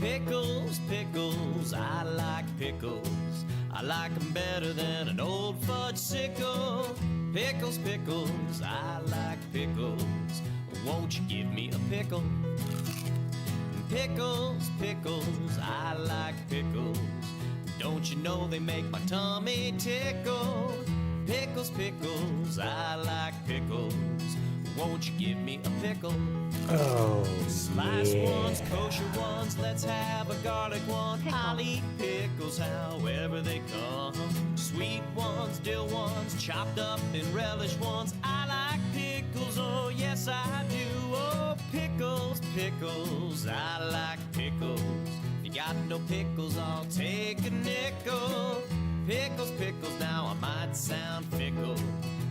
Pickles, pickles, I like pickles. I like them better than an old fudge-sickle. Pickles, pickles, I like pickles. Won't you give me a pickle? Pickles, pickles, I like pickles. Don't you know they make my tummy tickle? Pickles, pickles, I like pickles. Won't you give me a pickle? Oh, Sliced ones, kosher ones, let's have a garlic one. I'll eat pickles however they come. Sweet ones, dill ones, chopped up and relish ones. I like pickles, oh yes I do. Oh, pickles, pickles, I like pickles. If you got no pickles, I'll take a nickel. Pickles, pickles, now I might sound fickle,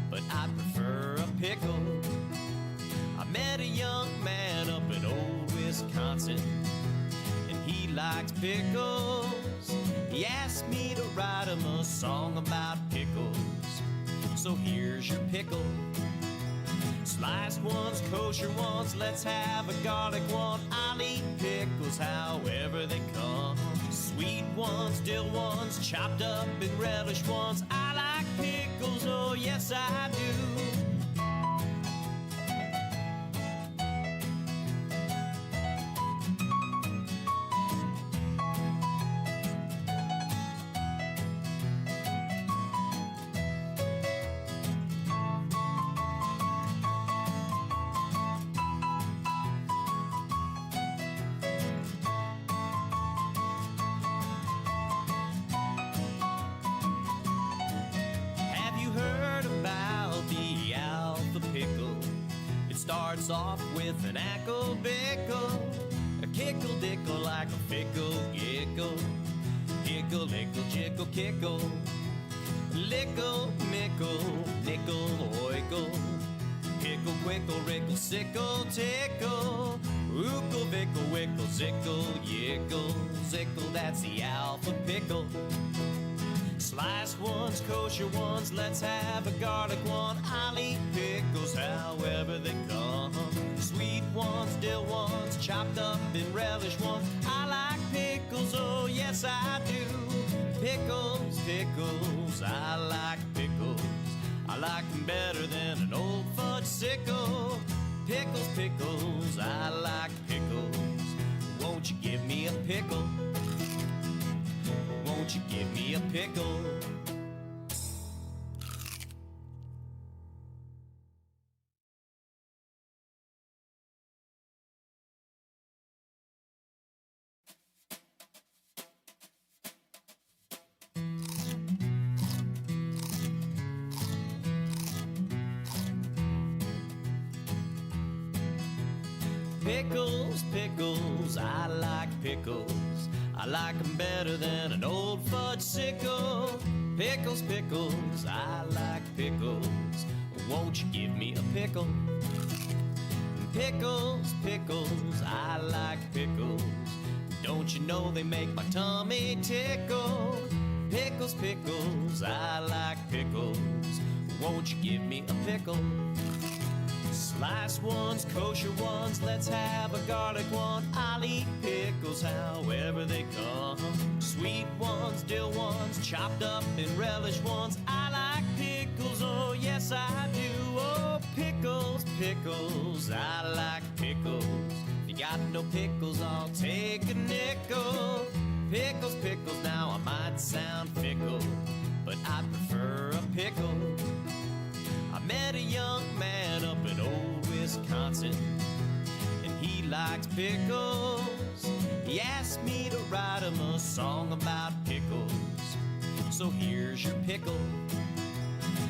but I prefer a pickle. I met a young man up in old Wisconsin, and he likes pickles. He asked me to write him a song about pickles, so here's your pickle. Sliced ones, kosher ones, let's have a garlic one. I'll eat pickles however they come. Sweet ones, dill ones, chopped up and relish ones. I like pickles, oh yes I do. Starts off with an ackle bickle, a kickle dickle like a fickle giggle, giggle lickle jickle kickle, lickle mickle nickel oikle, pickle quickle rickle sickle tickle, ookle vickle wickle zickle yickle zickle. That's the alpha pickle. Sliced ones, kosher ones, let's have a garlic one. I'll eat pickles however they come. Sweet ones, dill ones, chopped up and relish ones. I like pickles, oh yes I do. Pickles, pickles, I like pickles. I like them better than an old fudge-sickle. Pickles, pickles, I like pickles. Won't you give me a pickle? Won't you give me a pickle? Pickles, pickles, I like pickles. I like them better than an old fudge-sickle. Pickles, pickles, I like pickles. Won't you give me a pickle? Pickles, pickles, I like pickles. Don't you know they make my tummy tickle? Pickles, pickles, I like pickles. Won't you give me a pickle? Sliced ones, kosher ones, let's have a garlic one. I'll eat pickles however they come. Sweet ones, dill ones, chopped up and relish ones. I like pickles, oh yes I do. Oh, pickles, pickles, I like pickles. If you got no pickles, I'll take a nickel. Pickles, pickles, now I might sound fickle, but I prefer a pickle. I met a young man up in old Wisconsin, and he likes pickles. He asked me to write him a song about pickles, so here's your pickle.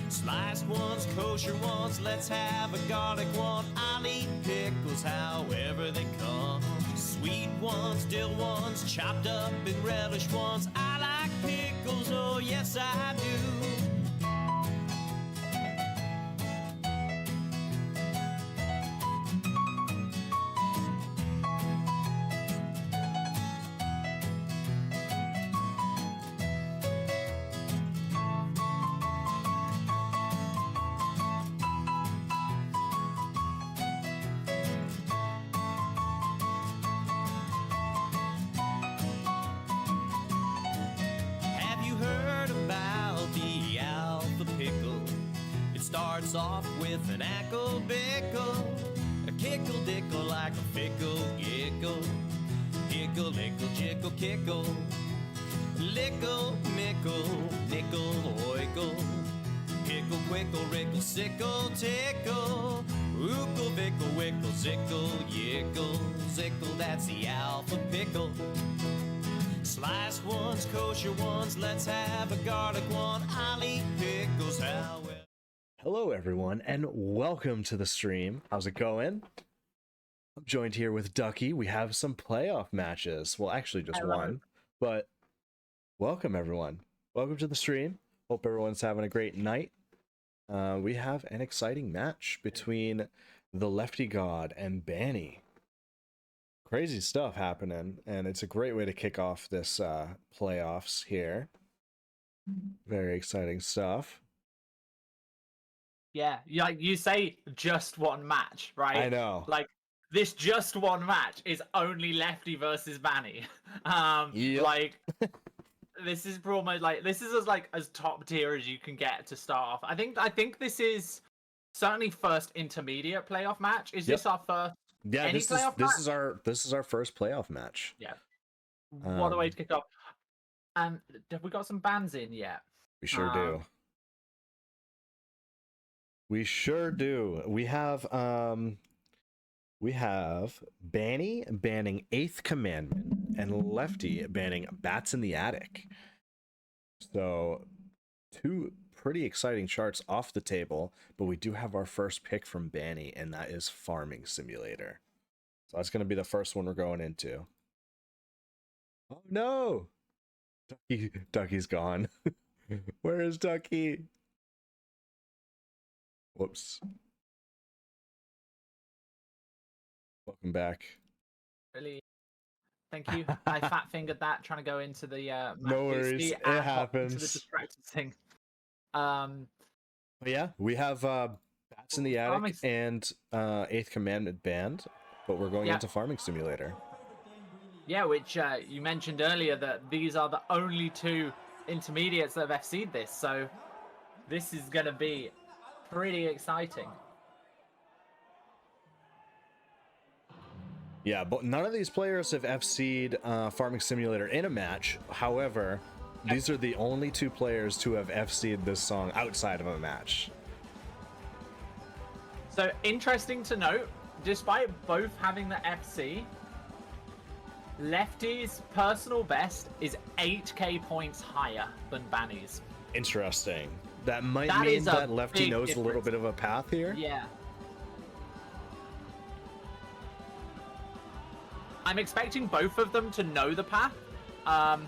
Sliced ones, kosher ones, let's have a garlic one. I'll eat pickles however they come. Sweet ones, dill ones, chopped up and relish ones. I like pickles, oh yes I do. starts off with an ackle bickle, a kickle dickle like a fickle gickle, hickle ickle jickle kickle, lickle mickle nickel oikle, pickle quickle rickle sickle tickle, ookle vickle wickle zickle yickle zickle, that's the alpha pickle. Sliced ones, kosher ones, let's have a garlic one. I'll eat pickles, how well. Hello everyone and welcome to the stream. How's it going? I'm joined here with Ducky. We have some playoff matches. Well, actually just one, but welcome everyone. Welcome to the stream. Hope everyone's having a great night. We have an exciting match between the Leftygod and Banny. Crazy stuff happening, and it's a great way to kick off this playoffs here. Very exciting stuff. Yeah, like you say, just one match, right? I know. Like this just one match is only Lefty versus Banny. Yep. Like this is almost like this is as top tier as you can get to start off. I think this is certainly first intermediate playoff match. Is this our first? Yeah, this is our first playoff match. Yeah. What a way to kick off. And have we got some bands in yet? We sure do. We sure do. We have Banny banning Eighth Commandment and Lefty banning Bats in the Attic. So two pretty exciting charts off the table, but we do have our first pick from Banny, and that is Farming Simulator. So that's going to be the first one we're going into. Oh no! Ducky's gone. Where is Ducky? Whoops. Welcome back. Really? Thank you. I fat fingered that trying to go into the no worries. It happens. To the distracted thing. But yeah, we have Bats in the Attic and Eighth Commandment banned, but we're going into Farming Simulator. Yeah, which you mentioned earlier that these are the only two intermediates that have FC'd this, so this is going to be pretty exciting. Yeah, but none of these players have FC'd Farming Simulator in a match. However, these are the only two players to have FC'd this song outside of a match. So interesting to note, despite both having the FC, Lefty's personal best is 8k points higher than Banny's. Interesting. That might mean that Lefty knows a little bit of a path here. Yeah. I'm expecting both of them to know the path. Oh,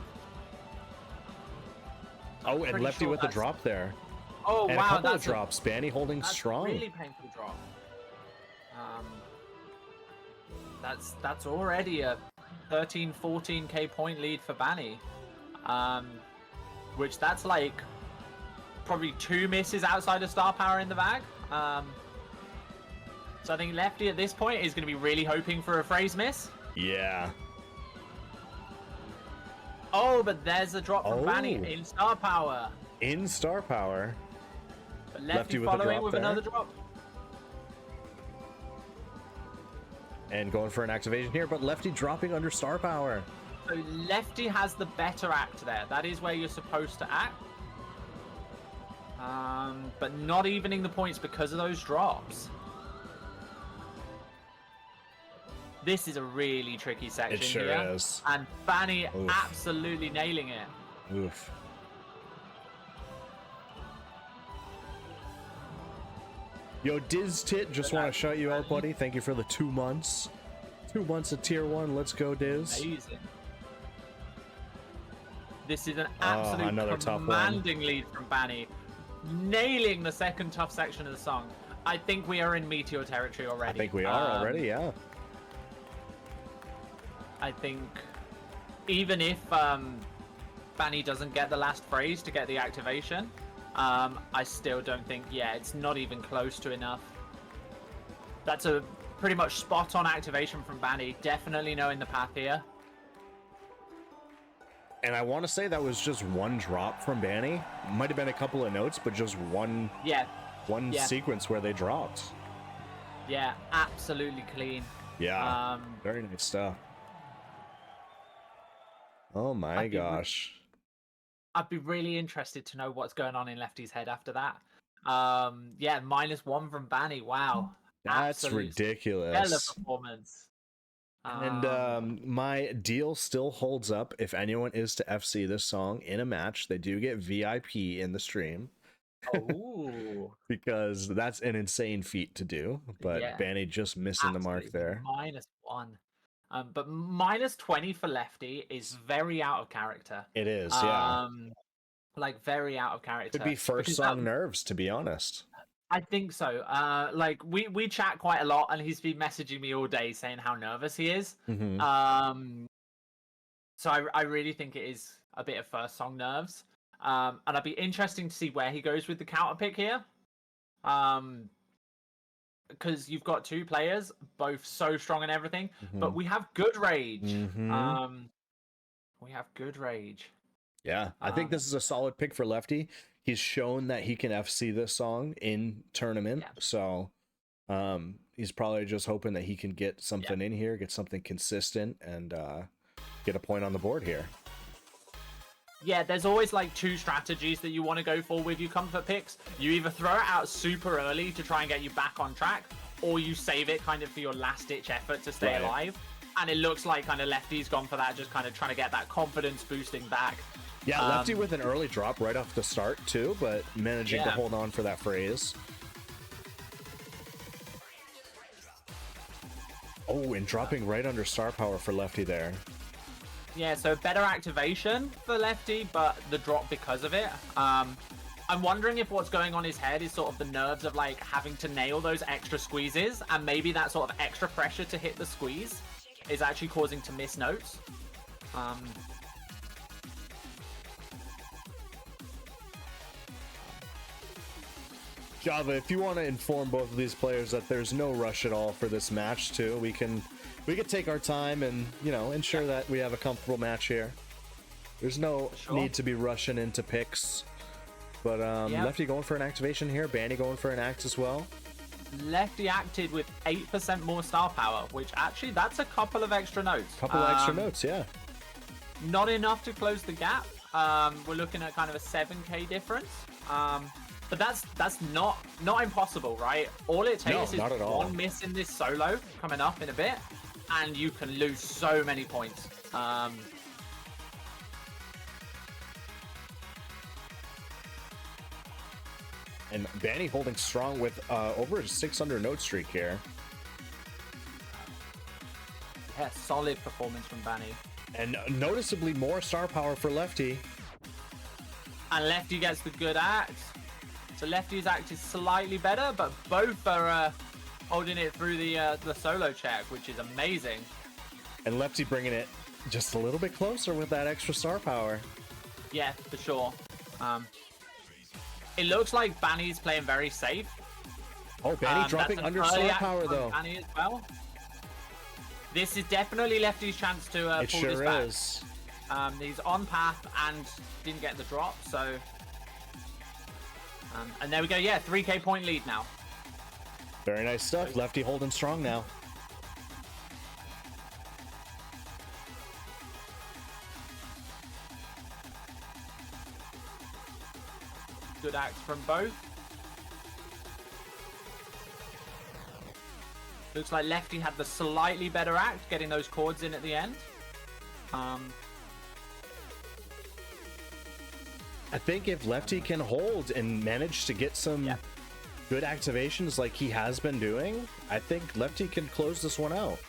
and Lefty with the drop there. Oh, and wow. A couple of drops. Banny holding strong. Really painful drop. That's already a 13, 14k point lead for Banny. Which that's like probably 2 misses outside of star power in the bag. So I think Lefty at this point is going to be really hoping for a phrase miss. Yeah. Oh, but there's a drop from Banny in star power. In star power. But Lefty following with another drop. And going for an activation here, but Lefty dropping under star power. So Lefty has the better act there. That is where you're supposed to act. But not evening the points because of those drops. This is a really tricky section here. It sure is. And Banny absolutely nailing it. Oof. Yo, Diz Tit, just want to shout you out, buddy. Thank you for the 2 months. 2 months of tier 1. Let's go, Diz. Amazing. This is an absolute commanding lead from Banny. Nailing the second tough section of the song. I think we are in Meteor territory already. I think we are already, yeah. I think even if Banny doesn't get the last phrase to get the activation, I still don't think, it's not even close to enough. That's a pretty much spot on activation from Banny. Definitely knowing the path here. And I want to say that was just one drop from Banny. Might have been a couple of notes, but just one. Yeah. one Yeah. sequence where they dropped. Yeah, absolutely clean. Yeah, very nice stuff. Oh my gosh. I'd be really interested to know what's going on in Lefty's head after that. Yeah, -1 from Banny. Wow. That's Absolute stellar ridiculous. performance. And my deal still holds up. If anyone is to FC this song in a match, they do get VIP in the stream. Oh. Because that's an insane feat to do. But Yeah. Banny just missing the mark there. -1. But -20 for Lefty is very out of character. It is, yeah. Like very out of character. Could be first song nerves, to be honest. I think so. Like we chat quite a lot, and he's been messaging me all day saying how nervous he is. So I really think it is a bit of first song nerves. And I'd be interesting to see where he goes with the counter pick here. Because you've got two players, both so strong and everything, but we have good rage. We have good rage. Yeah, I think this is a solid pick for Lefty. He's shown that he can FC this song in tournament, so he's probably just hoping that he can get something in here, get something consistent, and get a point on the board here. Yeah, there's always like two strategies that you want to go for with your comfort picks. You either throw it out super early to try and get you back on track, or you save it kind of for your last ditch effort to stay alive. And it looks like kind of Lefty's gone for that, just kind of trying to get that confidence boosting back. Yeah, Lefty with an early drop right off the start too, but managing to hold on for that phrase. Oh, and dropping right under star power for Lefty there. Yeah, so better activation for Lefty, but the drop because of it. I'm wondering if what's going on in his head is sort of the nerves of like having to nail those extra squeezes, and maybe that sort of extra pressure to hit the squeeze is actually causing to miss notes. Java, if you want to inform both of these players that there's no rush at all for this match too, we can take our time and, you know, ensure that we have a comfortable match here. There's no need to be rushing into picks. But Lefty going for an activation here, Banny going for an act as well. Lefty acted with 8% more star power, which actually that's a couple of extra notes. Couple of extra notes, yeah. Not enough to close the gap. We're looking at kind of a 7k difference. But that's not impossible, right? All it takes is one miss in this solo coming up in a bit, and you can lose so many points. And Banny holding strong with over a 600 note streak here. Yeah, solid performance from Banny. And noticeably more star power for Lefty. And Lefty gets the good act. So Lefty's act is slightly better, but both are holding it through the solo check, which is amazing. And Lefty bringing it just a little bit closer with that extra star power. Yeah, for sure. It looks like Banny's playing very safe. Oh, Banny dropping under star power though. Banny as well. This is definitely Lefty's chance to pull this back. It sure is. He's on path and didn't get the drop, so... and there we go, yeah, 3k point lead now. Very nice stuff. Lefty holding strong now. Good acts from both. Looks like Lefty had the slightly better act, getting those chords in at the end. I think if Lefty can hold and manage to get some good activations like he has been doing, I think Lefty can close this one out.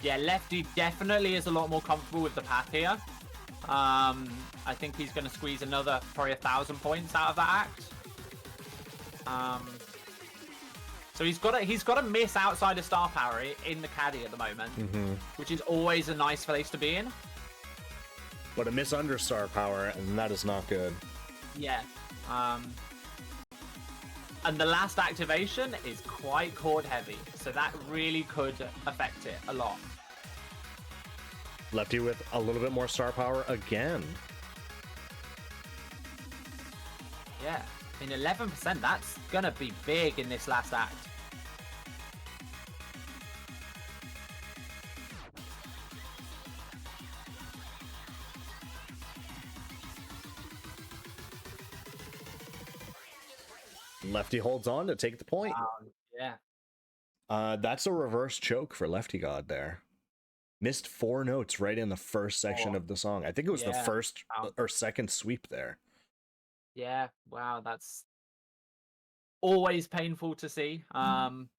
Yeah, Lefty definitely is a lot more comfortable with the path here. I think he's going to squeeze another probably 1,000 points out of that act. So he's got to miss outside of star power in the caddy at the moment, which is always a nice place to be in. But a miss under star power, and that is not good. Yeah. And the last activation is quite chord heavy, so that really could affect it a lot. Lefty with a little bit more star power again. Yeah. In 11%, that's gonna be big in this last act. Lefty holds on to take the point. Yeah. That's a reverse choke for Leftygod there. Missed 4 notes right in the first section of the song. I think it was the first or second sweep there. Yeah, wow, that's always painful to see. But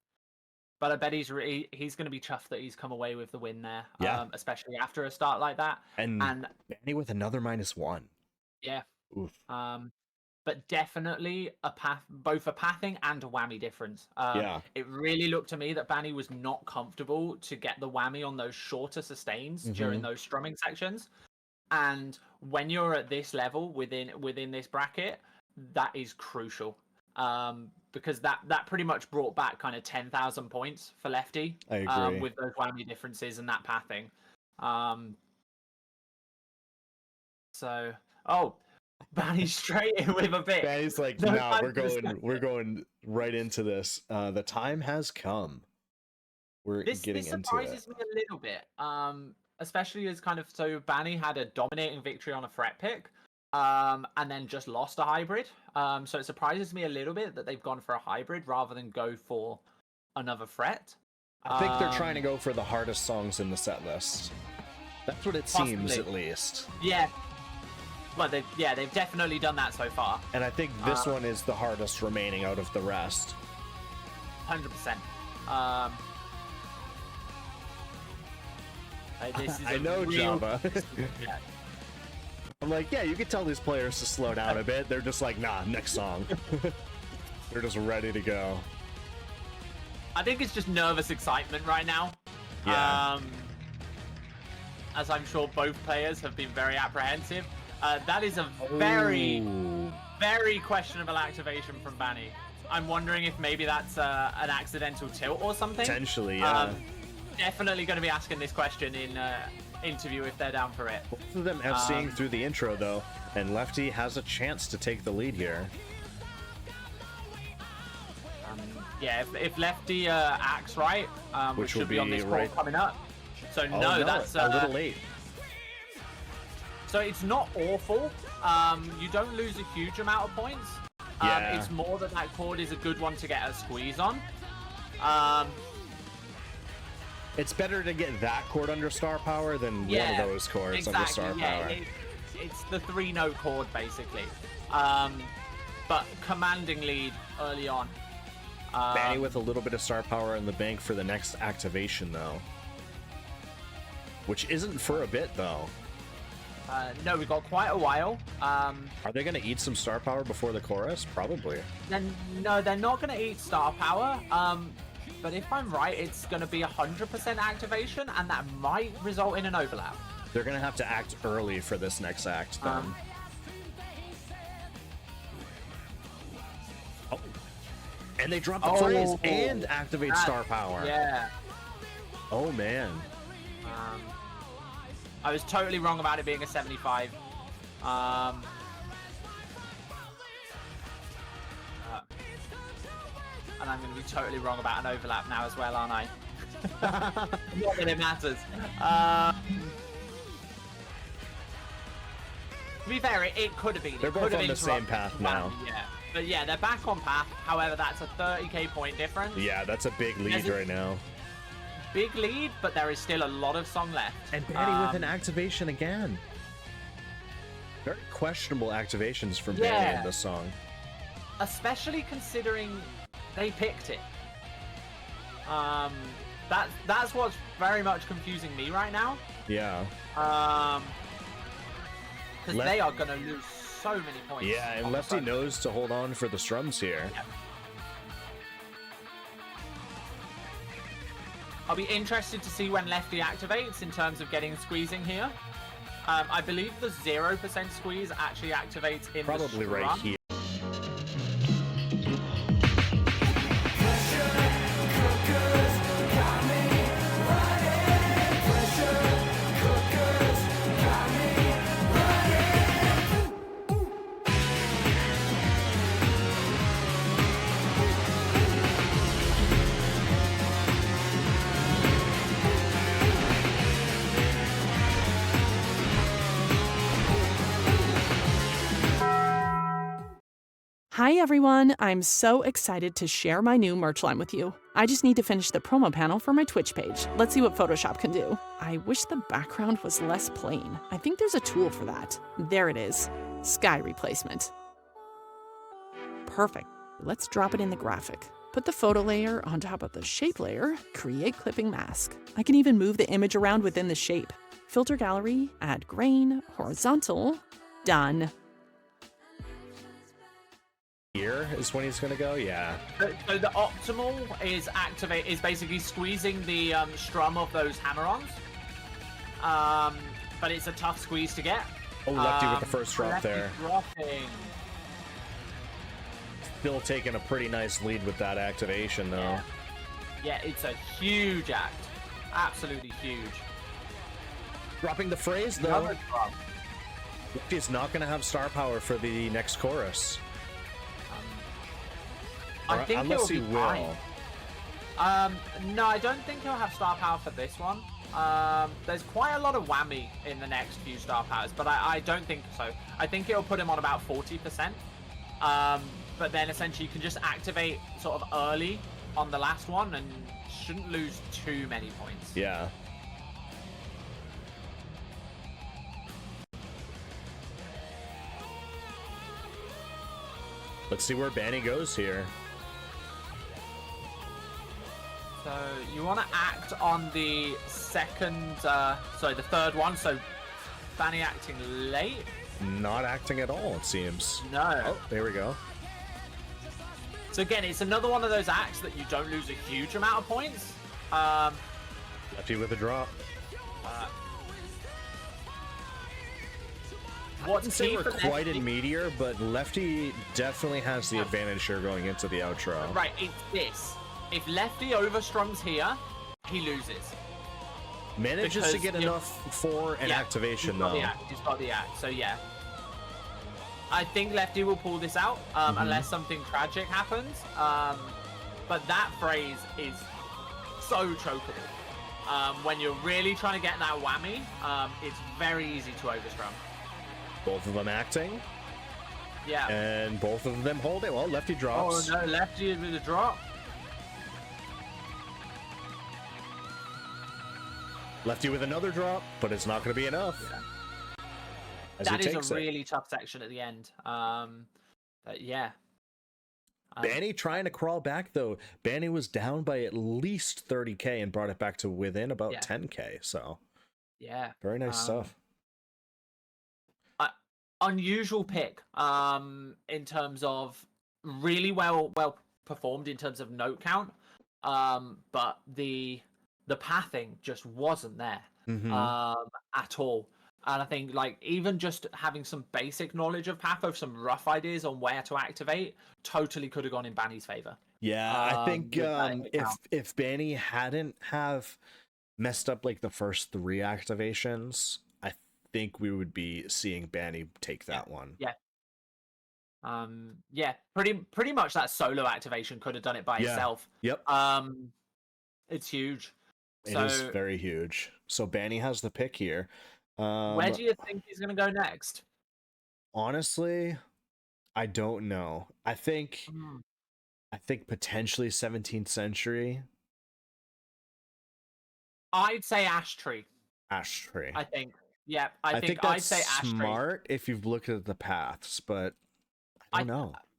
I bet he's going to be chuffed that he's come away with the win there. Yeah. Especially after a start like that. And Banny with another -1. Yeah. Oof. But definitely both a pathing and a whammy difference. Yeah. It really looked to me that Banny was not comfortable to get the whammy on those shorter sustains during those strumming sections. And when you're at this level within this bracket, that is crucial. Because that pretty much brought back kind of 10,000 points for Lefty. I agree. With those whammy differences and that pathing. Banny straight in with a bit. Banny's like, no, we're going right into this. The time has come. We're getting into it. This surprises me a little bit. Especially as Banny had a dominating victory on a fret pick. And then just lost a hybrid. So it surprises me a little bit that they've gone for a hybrid rather than go for another fret. I think they're trying to go for the hardest songs in the set list. That's what it seems, at least. Yeah. Well, they've definitely done that so far. And I think this one is the hardest remaining out of the rest. 100%. This is I know, Java. Yeah. I'm like, yeah, you can tell these players to slow down a bit. They're just like, nah, next song. They're just ready to go. I think it's just nervous excitement right now. Yeah. As I'm sure both players have been very apprehensive. That is a very, very questionable activation from Banny. I'm wondering if maybe that's an accidental tilt or something. Potentially, yeah. Definitely going to be asking this question in interview if they're down for it. Both of them FCing through the intro, though, and Lefty has a chance to take the lead here. Yeah, if Lefty acts right, which should be on this call coming up. So no, that's a little late. So it's not awful. You don't lose a huge amount of points. Yeah. It's more that chord is a good one to get a squeeze on. It's better to get that chord under star power than one of those chords under star power. It's the 3-note chord, basically. But commanding lead early on. Banny with a little bit of star power in the bank for the next activation, though. Which isn't for a bit, though. No, we've got quite a while. Are they going to eat some star power before the chorus? Probably. No, they're not going to eat star power. But if I'm right, it's going to be 100% activation, and that might result in an overlap. They're going to have to act early for this next act, then. And they drop the phrase and activate star power. Yeah. Oh, man. I was totally wrong about it being a 75. And I'm going to be totally wrong about an overlap now as well, aren't I? Not that it matters. To be fair, it could have been. They're both on the same path now. Yeah. But yeah, they're back on path. However, that's a 30k point difference. Yeah, that's a big lead right now. Big lead, but there is still a lot of song left. And Banny with an activation again. Very questionable activations from Banny in this song. Especially considering they picked it. That's what's very much confusing me right now. Yeah. Because they are going to lose so many points. Yeah, and Lefty knows to hold on for the strums here. Yep. I'll be interested to see when Lefty activates in terms of getting squeezing here. I believe the 0% squeeze actually activates in probably the right here. Hi everyone, I'm so excited to share my new merch line with you. I just need to finish the promo panel for my Twitch page. Let's see what Photoshop can do. I wish the background was less plain. I think there's a tool for that. There it is. Sky replacement. Perfect. Let's drop it in the graphic. Put the photo layer on top of the shape layer, create clipping mask. I can even move the image around within the shape. Filter gallery, add grain, horizontal, done. Here is when he's gonna go. Yeah. So the optimal is basically squeezing the strum of those hammer-ons. But it's a tough squeeze to get. Oh, Lefty with the first drop Lefty there. Dropping. Still taking a pretty nice lead with that activation, though. Yeah, it's a huge act. Absolutely huge. Dropping the phrase, though. Another drop. Lefty's not going to have star power for the next chorus. I think unless he it'll be will. fine. No, I don't think he'll have star power for this one. There's quite a lot of whammy in the next few star powers, but I don't think so. I think it'll put him on about 40%. But then essentially you can just activate sort of early on the last one and shouldn't lose too many points. Yeah. Let's see where Banny goes here. So you want to act on the the third one. So Banny acting late. Not acting at all, it seems. No. Oh, there we go. So again, it's another one of those acts that you don't lose a huge amount of points. Lefty with a drop. What's I'd say key we're for quite Lefty- in Meteor, but Lefty definitely has the advantage here going into the outro. Right, it's this. If Lefty overstrums here, he loses. Manages to Because get enough for an activation, he's got though. the act. He's got the act, so yeah. I think Lefty will pull this out, unless something tragic happens. But that phrase is so chokeable. When you're really trying to get that whammy, it's very easy to overstrum. Both of them acting, Yeah. and both of them holding. Well, Lefty drops. Oh no, Lefty with a drop. Lefty with another drop, but it's not going to be enough. Yeah. As That he is takes a it. really tough section at the end. But yeah. Banny trying to crawl back, though. Banny was down by at least 30k and brought it back to within about 10k. So Yeah. very nice stuff. Unusual pick in terms of really well performed in terms of note count, but the pathing just wasn't there at all. And I think like even just having some basic knowledge of path, of some rough ideas on where to activate, totally could have gone in Banny's favor. Yeah, I think with that if Banny hadn't have messed up like the first 3 activations, I think we would be seeing Banny take that one. Yeah. Yeah, pretty much that solo activation could have done it by itself. Yep. It's huge. It is very huge. So Banny has the pick here. Where do you think he's gonna go next? Honestly, I don't know. I think potentially 17th century. I'd say Ash Tree. Ash Tree. I think. Yeah, I think I'd that's say Ash Tree. smart if you've looked at the paths, but I don't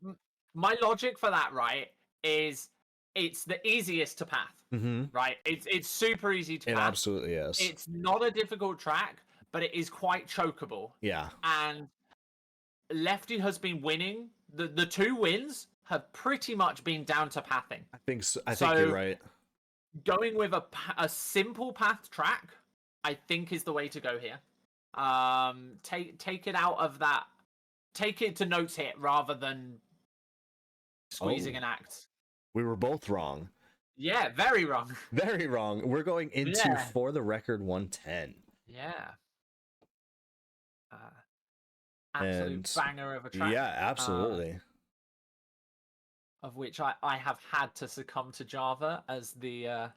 know. My logic for that, right, is it's the easiest to path. Right? It's super easy to It path. absolutely is. It's not a difficult track, but it is quite chokeable. Yeah. And Lefty has been winning. The 2 wins have pretty much been down to pathing. I think so. I think you're right. Going with a simple path track, I think, is the way to go here. Take it out of that. Take it to notes hit rather than squeezing an act. We were both wrong. Yeah, very wrong. Very wrong. We're going into For the Record 110. Yeah. Absolute banger of a track. Yeah, absolutely. Of which I have had to succumb to Java as the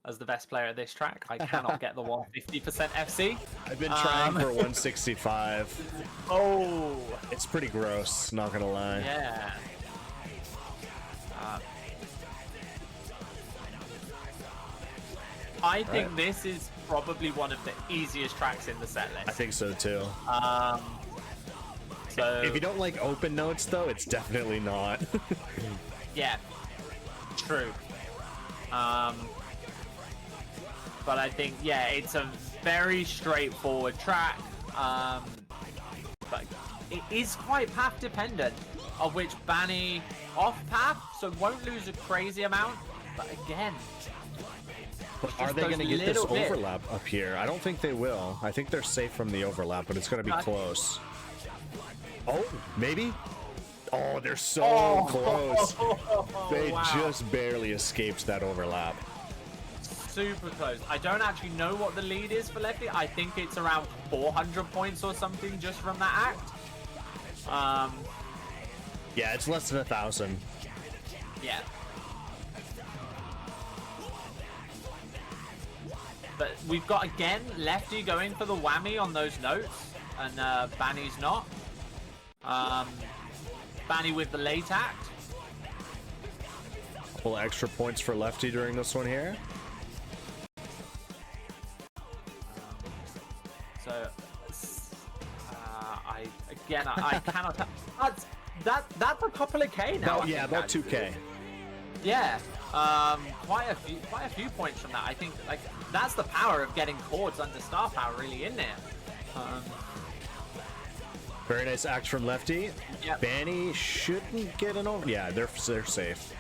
as the best player at this track. I cannot get the 150% FC. I've been trying for 165. Oh, It's pretty gross, not gonna lie. yeah. I think this is probably one of the easiest tracks in the set list. I think so too. So If you don't like open notes though, it's definitely not. yeah, true. But I think it's a very straightforward track. But it is quite path dependent, of which Banny off path, so won't lose a crazy amount. But again, But are they going to get this overlap up here? I don't think they will. I think they're safe from the overlap, but it's going to be close. Oh, maybe? Oh, they're so close. They just barely escaped that overlap. Super close. I don't actually know what the lead is for Lefty. I think it's around 400 points or something just from that act. Yeah, it's less than 1,000. Yeah. But we've got, again, Lefty going for the whammy on those notes, and Banny's not. Banny with the late act. Couple extra points for Lefty during this one here. So, I cannot. That's a couple of K now. Oh, yeah, about 2K. Yeah, quite a few points from that. I think like that's the power of getting chords under star power really in there. Very nice act from Lefty. Yep. Banny shouldn't get an over. Yeah, they're safe.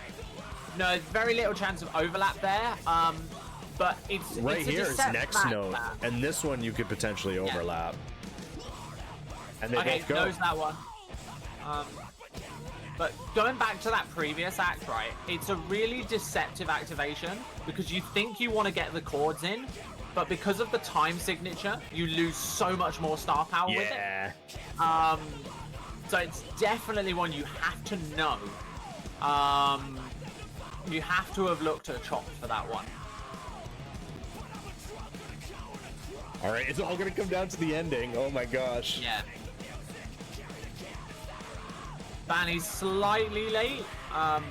No, very little chance of overlap there. But it's Right it's a here is Deceptive next act, note, that. and this one you could potentially overlap. And they Okay, both go. knows that one. But going back to that previous act, right? It's a really deceptive activation because you think you want to get the chords in, but because of the time signature, you lose so much more star power with it. Yeah. So it's definitely one you have to know. You have to have looked at Chopped for that one. All right, it's all gonna come down to the ending. Oh my gosh. Yeah. Banny's slightly late,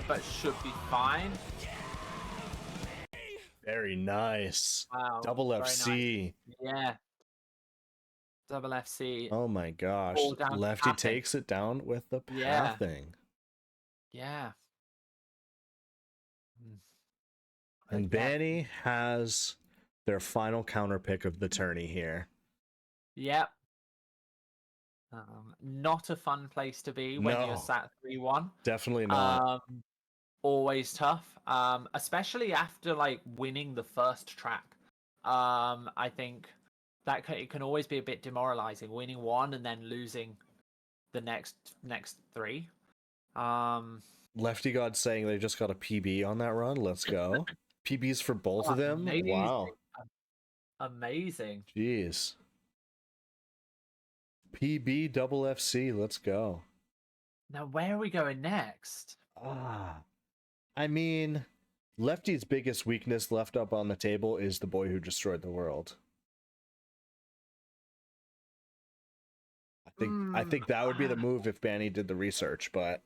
but should be fine. Very nice. Wow. Double very FC. nice. Yeah. Double FC. Oh my gosh. All down to Lefty pathing. takes it down with the Yeah. pathing. Yeah. And Banny has their final counter pick of the tourney here. Yep. Not a fun place to be when No. you're sat 3-1. Definitely not. Always tough. Especially after like winning the first track. I think that it can always be a bit demoralizing, winning one and then losing the next three. Leftygod saying they just got a PB on that run. Let's go. PBs for both of them. Amazing. Wow. Amazing. Jeez. PB double FC. Let's go. Now where are we going next? I mean, Lefty's biggest weakness left up on the table is the boy who destroyed the world. I think that would be the move if Banny did the research, but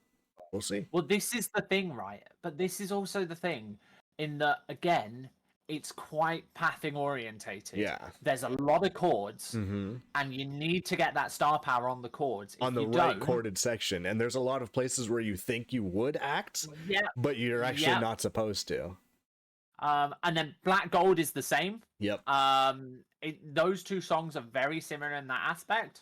we'll see. Well, this is the thing, right? But this is also the thing in that, again, it's quite pathing orientated. Yeah. There's a lot of chords, Mm-hmm. and you need to get that star power on the chords. If On the you right don't- chorded section, and there's a lot of places where you think you would act, Yeah. but you're actually Yeah. not supposed to. And then Black Gold is the same. Yep. Those two songs are very similar in that aspect.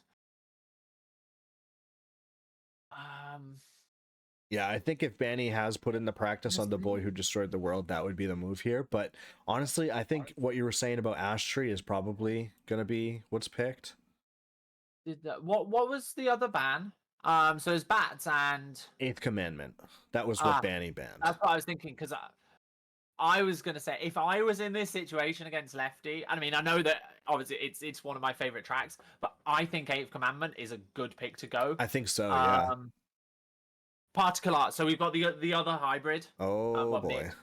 Yeah, I think if Banny has put in the practice on the boy who destroyed the world, that would be the move here. But honestly, I think what you were saying about Ash Tree is probably gonna be what's picked. What was the other ban? So there's Bats and Eighth Commandment. That was what Banny banned. that's what I was thinking, because I was gonna say if I was in this situation against Lefty, I mean I know that obviously it's one of my favorite tracks, but I think Eighth Commandment is a good pick to go. I think so, yeah. Particle Art. So we've got the other hybrid. Oh what boy. mix?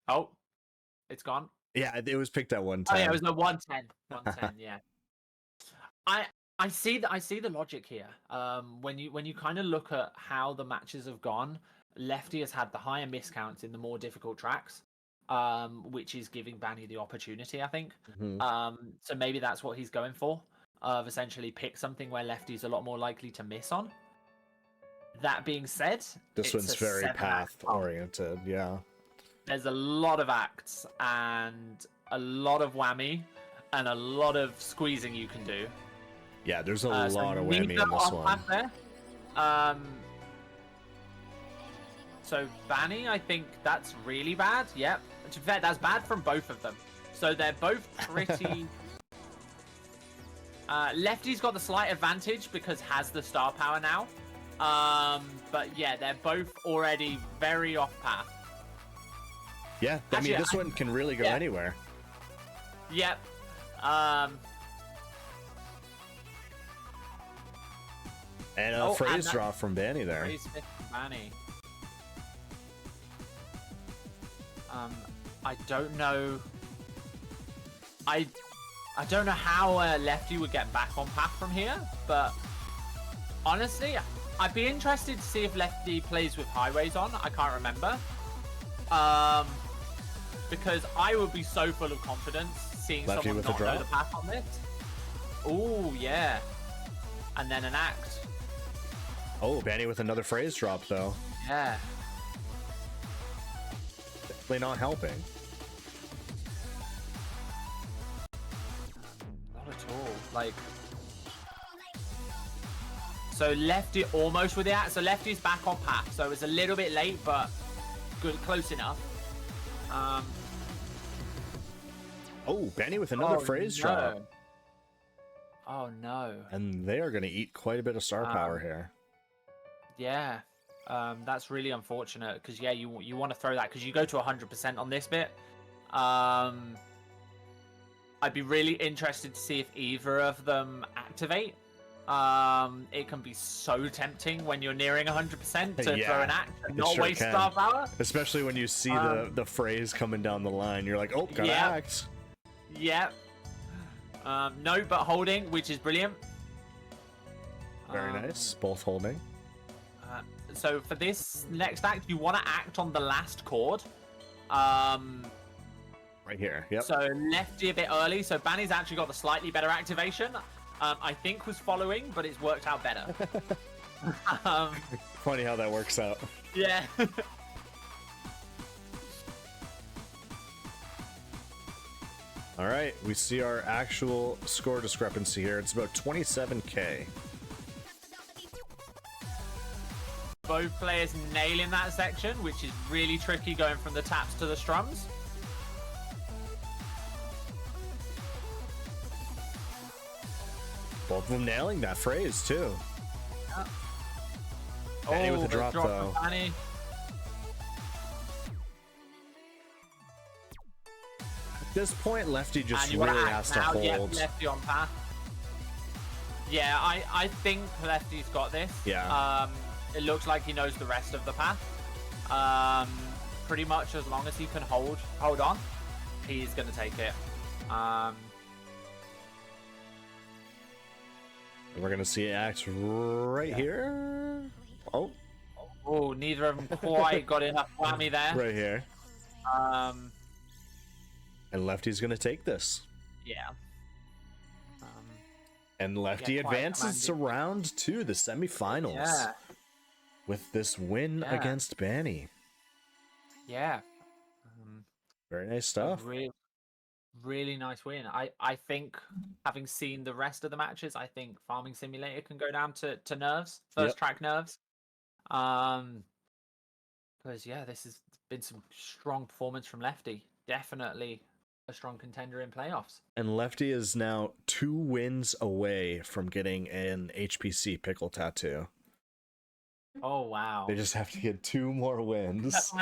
Oh, It's gone. Yeah, it was picked at 110. Oh yeah, it was a 110. 110. Yeah. I see the logic here. When you kind of look at how the matches have gone, Lefty has had the higher miscounts in the more difficult tracks, which is giving Banny the opportunity, I think. So maybe that's what he's going for. Of essentially pick something where Lefty's a lot more likely to miss on. That being said, This one's very path oriented. Yeah. There's a lot of acts and a lot of whammy and a lot of squeezing you can do. Yeah, there's a lot of whammy in this one. There. So Banny, I think that's really bad. Yep. To be fair, that's bad from both of them. So they're both pretty... Lefty's got the slight advantage because has the star power now. But yeah, they're both already very off path. Yeah, Actually, this one can really go anywhere. Yep. And a phrase drop from Banny there. Phrase from Banny. I don't know. I don't know how Lefty would get back on path from here, but honestly, I'd be interested to see if Lefty plays with highways on. I can't remember. Because I would be so full of confidence seeing Lefty someone with not a drop? know the path on this. Oh yeah, and then an act. Oh, Banny with another phrase drop though. Yeah. Definitely not helping. Not at all. Like. So Lefty almost with the act. So Lefty's back on path. So it's a little bit late, but good, close enough. Oh, Banny with another phrase drop. Oh no. And they are going to eat quite a bit of star power here. Yeah. That's really unfortunate because yeah, you want to throw that because you go to 100% on this bit. I'd be really interested to see if either of them activate. It can be so tempting when you're nearing 100% to throw an act and not waste star power. Especially when you see the phrase coming down the line. You're like, oh, gotta act. Yep. No, but holding, which is brilliant. Very nice. Both holding. So for this next act, you want to act on the last chord. Right here. Yep. So Lefty a bit early. So Banny's actually got the slightly better activation. I think was following, but it's worked out better. Funny how that works out. Yeah. All right, we see our actual score discrepancy here. It's about 27K. Both players nailing that section, which is really tricky going from the taps to the strums. Both of them nailing that phrase, too. Yeah. Banny with the drop, though. Banny. At this point, Lefty just really has to hold. Yeah, Lefty on path. Yeah, I think Lefty's got this. Yeah. It looks like he knows the rest of the path. Pretty much as long as he can hold on, he's going to take it. We're going to see it act right here. Oh. Oh, neither of them quite got enough whammy there. Right here. And Lefty's going to take this. Yeah. And Lefty advances to round 2, the semifinals. Yeah. With this win against Banny. Yeah. Very nice stuff. Really nice win. I think, having seen the rest of the matches, I think Farming Simulator can go down to nerves. First track nerves. Because, yeah, this has been some strong performance from Lefty. Definitely a strong contender in playoffs. And Lefty is now 2 wins away from getting an HPC pickle tattoo. Oh, wow. They just have to get 2 more wins.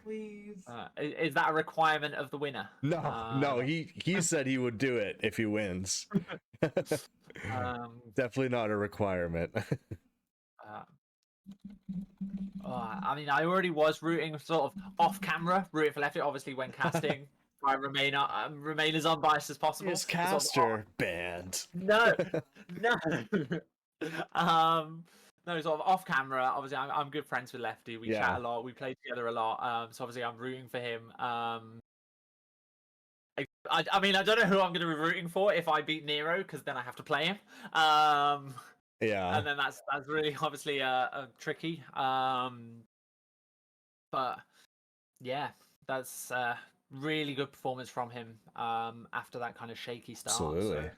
Please. Is that a requirement of the winner? No, he said he would do it if he wins. Definitely not a requirement. I mean, I already was rooting sort of off camera, rooting for Lefty. Obviously, when casting, I remain as unbiased as possible. His Sort of caster banned. no, no. um, no, sort of off camera. Obviously, I'm good friends with Lefty. We Yeah. chat a lot. We play together a lot. So obviously, I'm rooting for him. I mean, I don't know who I'm going to be rooting for if I beat Nero, because then I have to play him. Yeah. And then that's really obviously tricky. But yeah, that's really good performance from him after that kind of shaky start. Absolutely.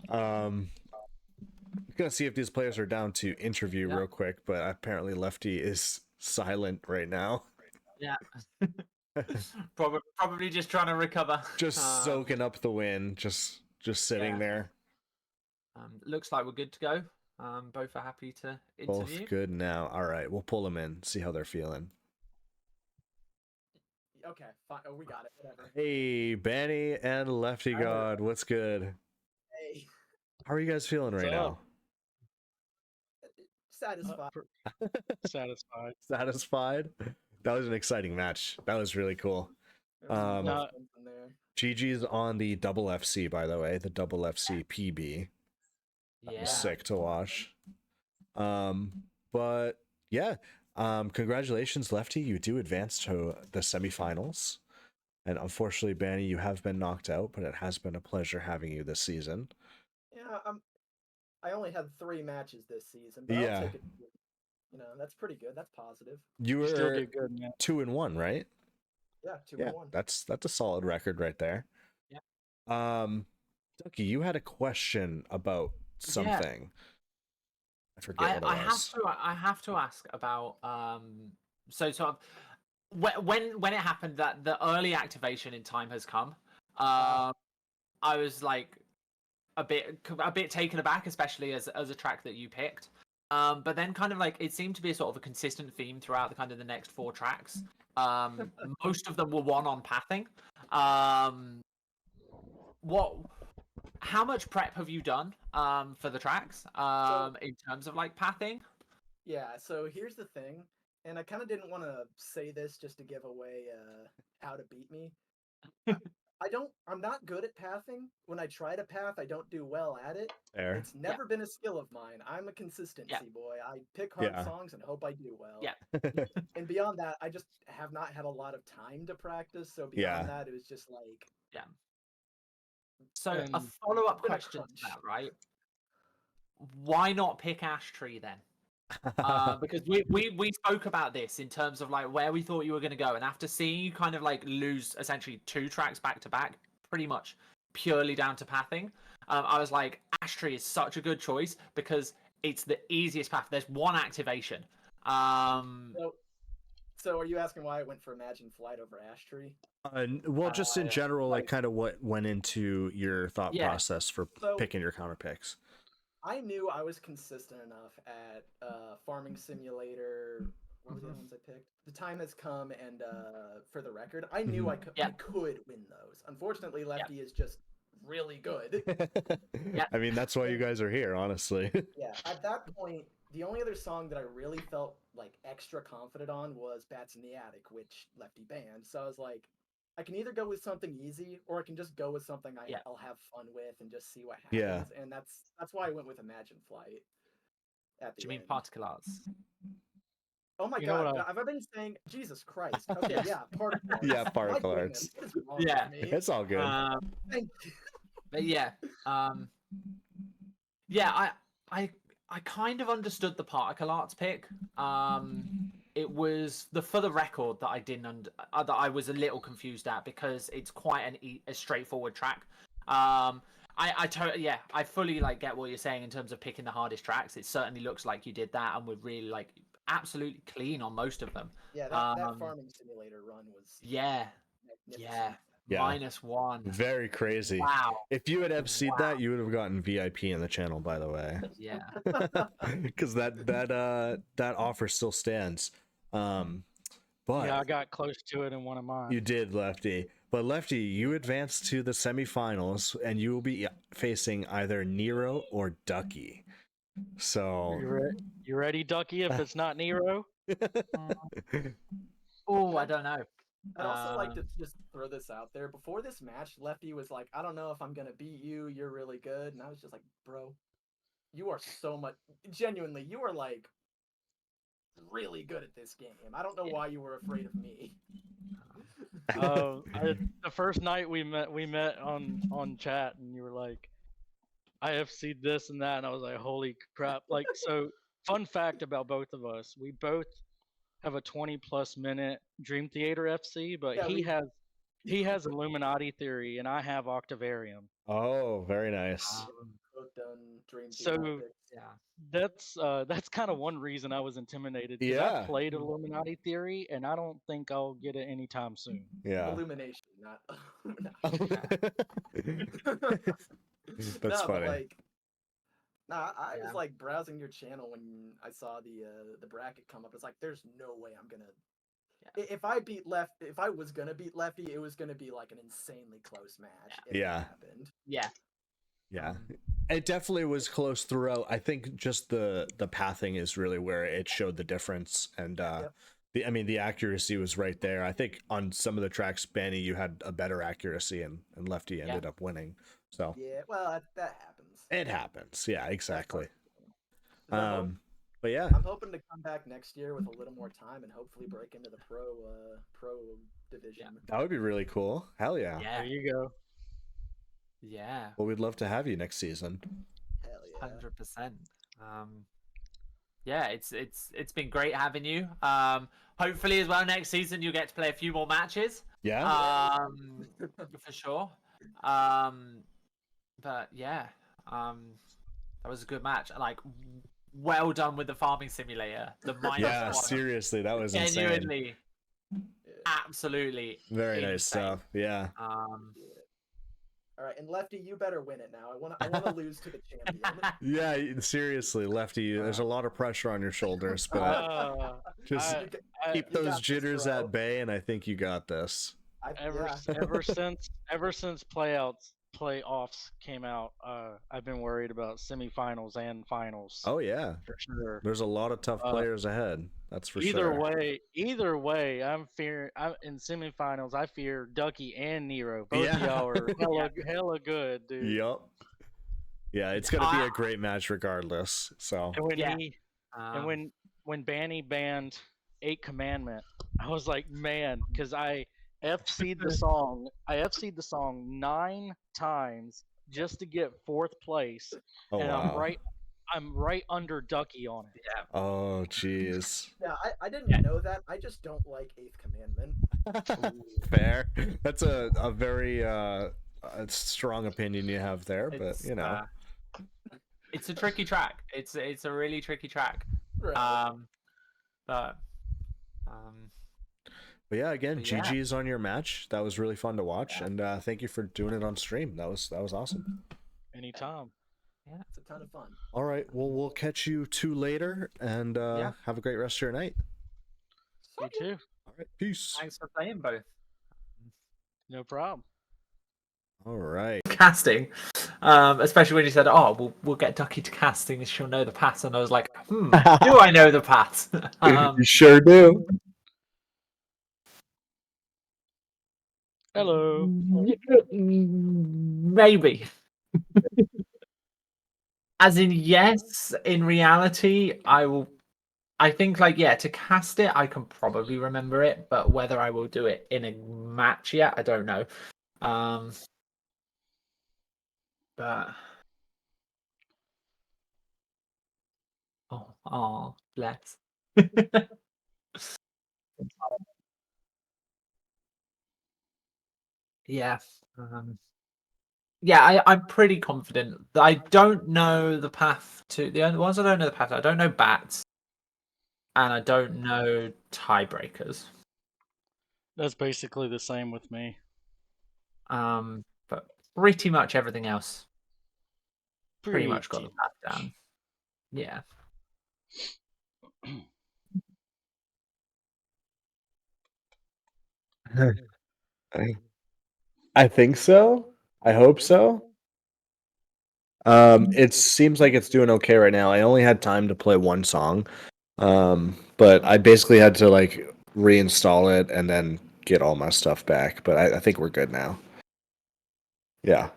So, Gonna see if these players are down to interview real quick, but apparently Lefty is silent right now. yeah. Probably just trying to recover. Just soaking up the win, just sitting there. Looks like we're good to go. Both are happy to interview. Both good now. All right, we'll pull them in, see how they're feeling. Okay, fine. Oh, we got it. Whatever. Hey, Banny and Leftygod, what's good? Hey, How are you guys feeling right now? satisfied. Satisfied. Satisfied? That was an exciting match. That was really cool. There was some close ones in there. GG's on the double FC, by the way, the double FC PB. That was sick to watch. But yeah, congratulations, Lefty. You do advance to the semifinals. And unfortunately, Banny, you have been knocked out, but it has been a pleasure having you this season. Yeah, I only had 3 matches this season, but I'll take it. You know, that's pretty good. That's positive. You were Still did good, man. 2-1, right? Yeah, 2-1. That's a solid record right there. Yeah. Ducky, you had a question about something. I forget what it was. I have to ask about so sort of when it happened that the early activation in time has come. I was like a bit taken aback, especially as a track that you picked. But then kind of like it seemed to be a sort of a consistent theme throughout the kind of the next 4 tracks. Most of them were one on pathing. How much prep have you done for the tracks in terms of like pathing? Yeah, so here's the thing, and I kind of didn't want to say this just to give away how to beat me. I'm not good at pathing. When I try to path, I don't do well at it. Fair. It's never been a skill of mine. I'm a consistency boy. I pick hard songs and hope I do well. Yeah. And beyond that, I just have not had a lot of time to practice. So beyond that, it was just like So a follow-up question to that, right? Why not pick Ash Tree then? Because we spoke about this in terms of like where we thought you were going to go, and after seeing you kind of like lose essentially 2 tracks back to back, pretty much purely down to pathing, I was like, Ash Tree is such a good choice because it's the easiest path. There's 1 activation. So are you asking why I went for Imagine Flight over Ash Tree? Well, just in general, like kind of what went into your thought process for picking your counter picks. I knew I was consistent enough at Farming Simulator. What were the ones I picked? The Time Has Come and For the Record. I knew I could win those. Unfortunately, Lefty is just really good. I mean, that's why you guys are here, honestly. Yeah. At that point, the only other song that I really felt like extra confident on was Bats in the Attic, which Lefty banned. So I was like, I can either go with something easy, or I can just go with something I'll have fun with and just see what happens. Yeah. And that's why I went with Imagine Flight. Do you mean particle arts? Oh my god, have I been saying Jesus Christ? Okay, particle arts. Yeah, particle arts. Yeah, it's all good. But I kind of understood the particle arts pick. It was the For the Record that I didn't that I was a little confused at because it's quite a straightforward track. I fully like get what you're saying in terms of picking the hardest tracks. It certainly looks like you did that and we're really like absolutely clean on most of them. Yeah, that Farming Simulator run was -1. Very crazy. Wow. If you had MC'd that, you would have gotten VIP in the channel, by the way. Yeah. Because that offer still stands. But yeah, I got close to it in one of mine. You did, Lefty. But Lefty, you advance to the semifinals, and you will be facing either Nero or Ducky. So You ready, Ducky? If it's not Nero, Oh, I don't know. I'd also like to just throw this out there. Before this match, Lefty was like, I don't know if I'm going to beat you. You're really good. And I was just like, bro, you are so much. Genuinely, you are like really good at this game. I don't know why you were afraid of me. the first night we met on chat, and you were like, I have seen this and that, and I was like, holy crap! Like, so fun fact about both of us: we both have a 20+ minute Dream Theater FC, but Yeah, he has Illuminati Theory, and I have Octavarium. Oh, very nice. both done Dream So Theater picks. that's kind of one reason I was intimidated, because Yeah. I played Illuminati Theory, and I don't think I'll get it anytime soon. Yeah. Illumination, not That's no, funny. But like, nah, I was like browsing your channel when I saw the bracket come up. It's like, there's no way I'm gonna. If I was gonna beat Lefty, it was gonna be like an insanely close match. If it happened. Yeah. Yeah. It definitely was close throughout. I think just the pathing is really where it showed the difference, and the accuracy was right there. I think on some of the tracks, Banny, you had a better accuracy, and Lefty ended up winning. So yeah, well, that happens. It happens. Yeah, exactly. But yeah, I'm hoping to come back next year with a little more time and hopefully break into the pro division. That would be really cool. Hell yeah. Yeah. There you go. Yeah. Well, we'd love to have you next season. Hell yeah. 100%. Yeah, it's been great having you. Hopefully as well next season you'll get to play a few more matches. Yeah. For sure. But yeah, that was a good match. Like, well done with the farming simulator. The minus Yeah, one. seriously, that was Genuinely, insane. absolutely Very insane. nice stuff. Yeah. All right, and Lefty, you better win it now. I want to lose to the champion. Yeah, seriously, Lefty, there's a lot of pressure on your shoulders, but just keep those jitters at bay, and I think you got this. Ever since playoffs came out, I've been worried about semifinals and finals. Oh yeah, for sure. There's a lot of tough players ahead. That's for either sure. Either way, I'm in semifinals. I fear Ducky and Nero. Both of y'all are hella good, dude. Yep. Yeah, it's gonna be a great match regardless. So. And when Banny banned 8 Commandment, I was like, man, because I FC'd the song. I FC'd the song 9 times just to get 4th place, and wow. I'm right under Ducky on it. Yeah. Oh jeez. Yeah, I didn't know that. I just don't like 8th Commandment. Fair. That's a very strong opinion you have there, but you know. It's a tricky track. It's a really tricky track. Right. But yeah, again, GG's on your match. That was really fun to watch, and thank you for doing it on stream. That was awesome. Anytime. Yeah, it's a ton of fun. All right, well, we'll catch you 2 later, and have a great rest of your night. You too. All right, peace. Thanks for playing both. No problem. All right. Casting, especially when you said, "Oh, we'll get Ducky to casting, and she'll know the pass," and I was like, do I know the pass? You sure do. Hello. Maybe. As in, yes. In reality, I think, like, to cast it, I can probably remember it, but whether I will do it in a match yet, I don't know. But bless. Yeah. I'm pretty confident. I don't know the path to the only ones I don't know the path. I don't know bats, and I don't know tiebreakers. That's basically the same with me. But pretty much everything else. Pretty much got the path down. Yeah. I think so. I hope so. It seems like it's doing okay right now. I only had time to play one song, but I basically had to like reinstall it and then get all my stuff back. But I think we're good now. Yeah.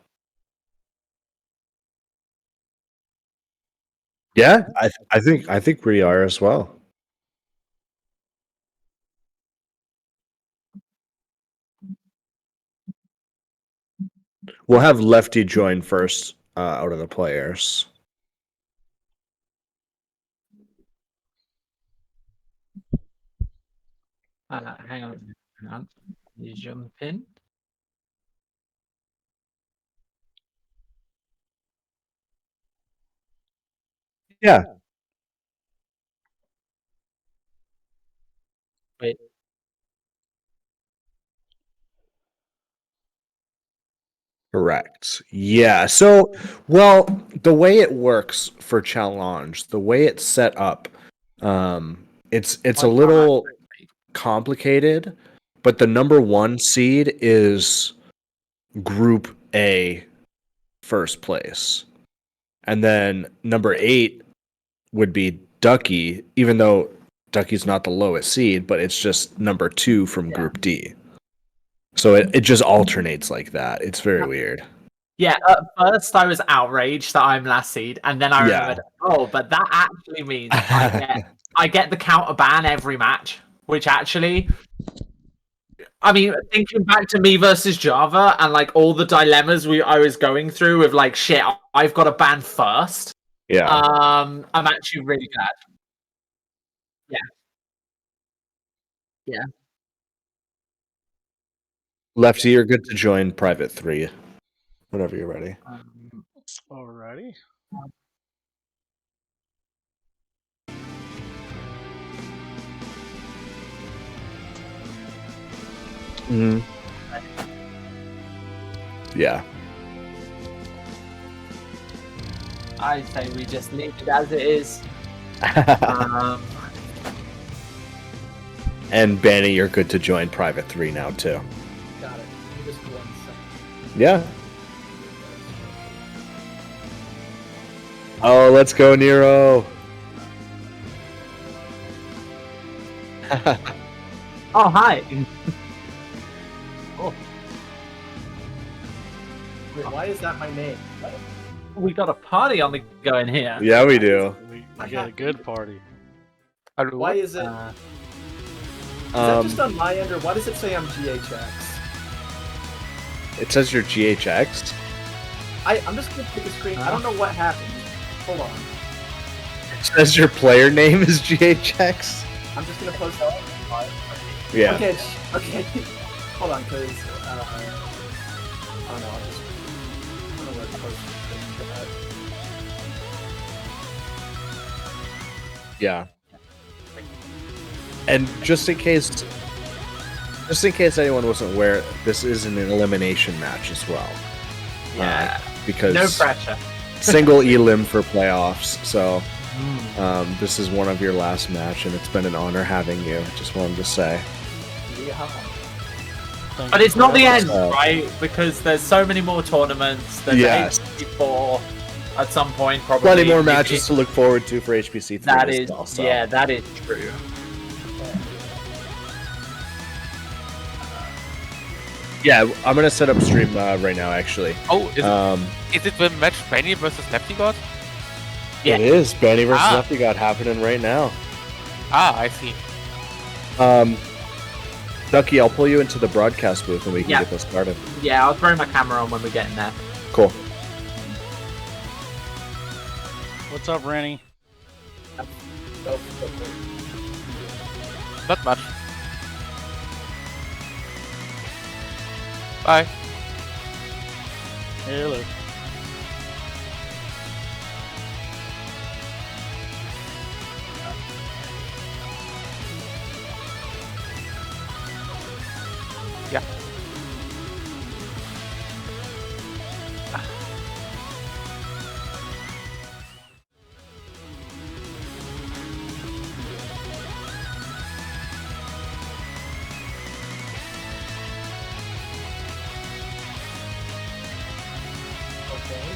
Yeah, I think we are as well. We'll have Lefty join first out of the players. Hang on. You jump in. Yeah. Wait. Correct. Yeah. So, well, the way it works for challenge, the way it's set up, it's a little complicated, but the number 1 seed is Group A first place. And then number 8 would be Ducky, even though Ducky's not the lowest seed, but it's just number 2 from Group D. So it just alternates like that. It's very weird. Yeah, at first I was outraged that I'm last seed, and then I remembered, but that actually means I get the counter ban every match, which actually, I mean, thinking back to me versus Java and like all the dilemmas I was going through with like shit, I've got to ban first. Yeah. I'm actually really glad. Yeah. Yeah. Lefty, you're good to join Private 3 whenever you're ready. Alrighty. Mm-hmm. Yeah. I say we just leave it as it is. And Banny, you're good to join Private 3 now too. Got it. Just 1 second. Yeah. Oh, let's go, Nero. Oh, hi. Oh. Wait, why is that my name? We got a party on the go in here. Yeah, we do. We got a good party. Why is it? Is that just on my end, or why does it say I'm GHX? It says you're GHX. I'm just gonna pick a screen. I don't know what happened. Hold on. It says your player name is GHX. I'm just gonna post that. Yeah. Okay. Hold on, cause I don't know. I don't know where to post it. Yeah. And just in case anyone wasn't aware, this is an elimination match as well. Yeah. Because no pressure. Single elim for playoffs. So this is one of your last match, and it's been an honor having you. Just wanted to say. Yeah. But it's not the end, right? Because there's so many more tournaments. There's HPC4 at some point, probably. Plenty more matches to look forward to for HPC3. That is, well, so. yeah, that is true. Yeah, I'm gonna set up stream right now, actually. Oh, is it the match Banny versus Leftygod? Yeah. It is Banny versus Leftygod happening right now. Ah, I see. Ducky, I'll pull you into the broadcast booth and we can get this started. Yeah, I'll throw my camera on when we get in there. Cool. What's up, Rennie? Not much. Bye. Hello. Yeah. Okay.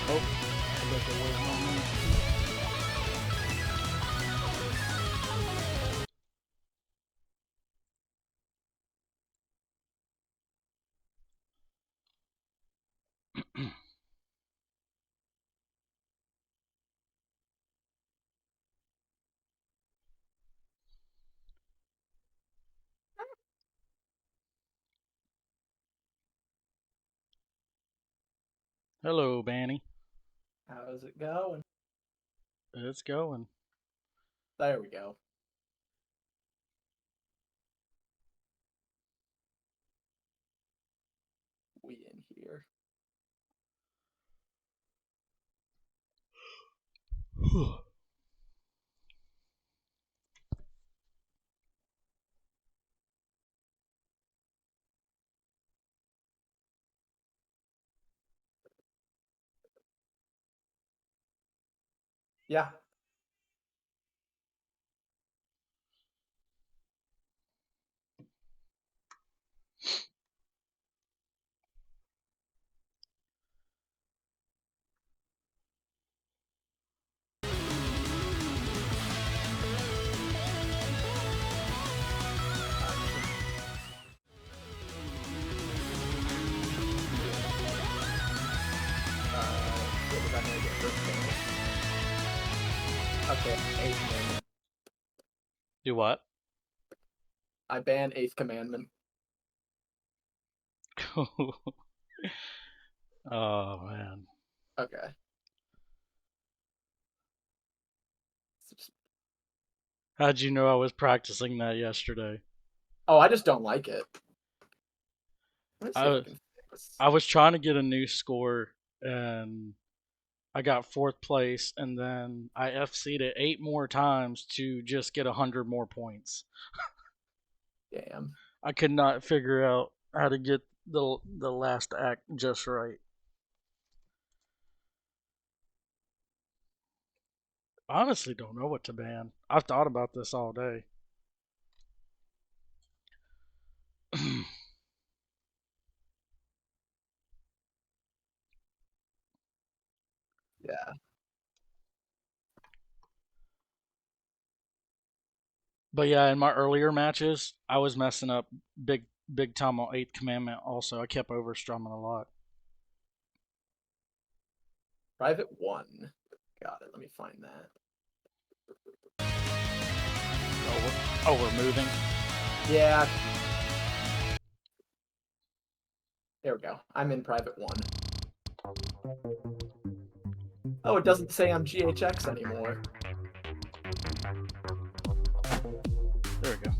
Oh, I bet they're waiting on me. Hello, Banny. How's it going? It's going. There we go. We in here. Yeah. So was I gonna get first damage? Okay, 8th commandment. Do what? I ban 8th commandment. Oh man. Okay. How'd you know I was practicing that yesterday? Oh, I just don't like it. Let's see if I I can fix. I was trying to get a new score and I got 4th place, and then I FC'd it 8 more times to just get 100 more points. Damn. I could not figure out how to get the last act just right. I honestly don't know what to ban. I've thought about this all day. Yeah. But yeah, in my earlier matches, I was messing up big time on 8th commandment also. I kept overstrumming a lot. Private 1. Got it. Let me find that. Oh, we're moving. Yeah. There we go. I'm in private 1. Oh, it doesn't say I'm GHX anymore. There we go.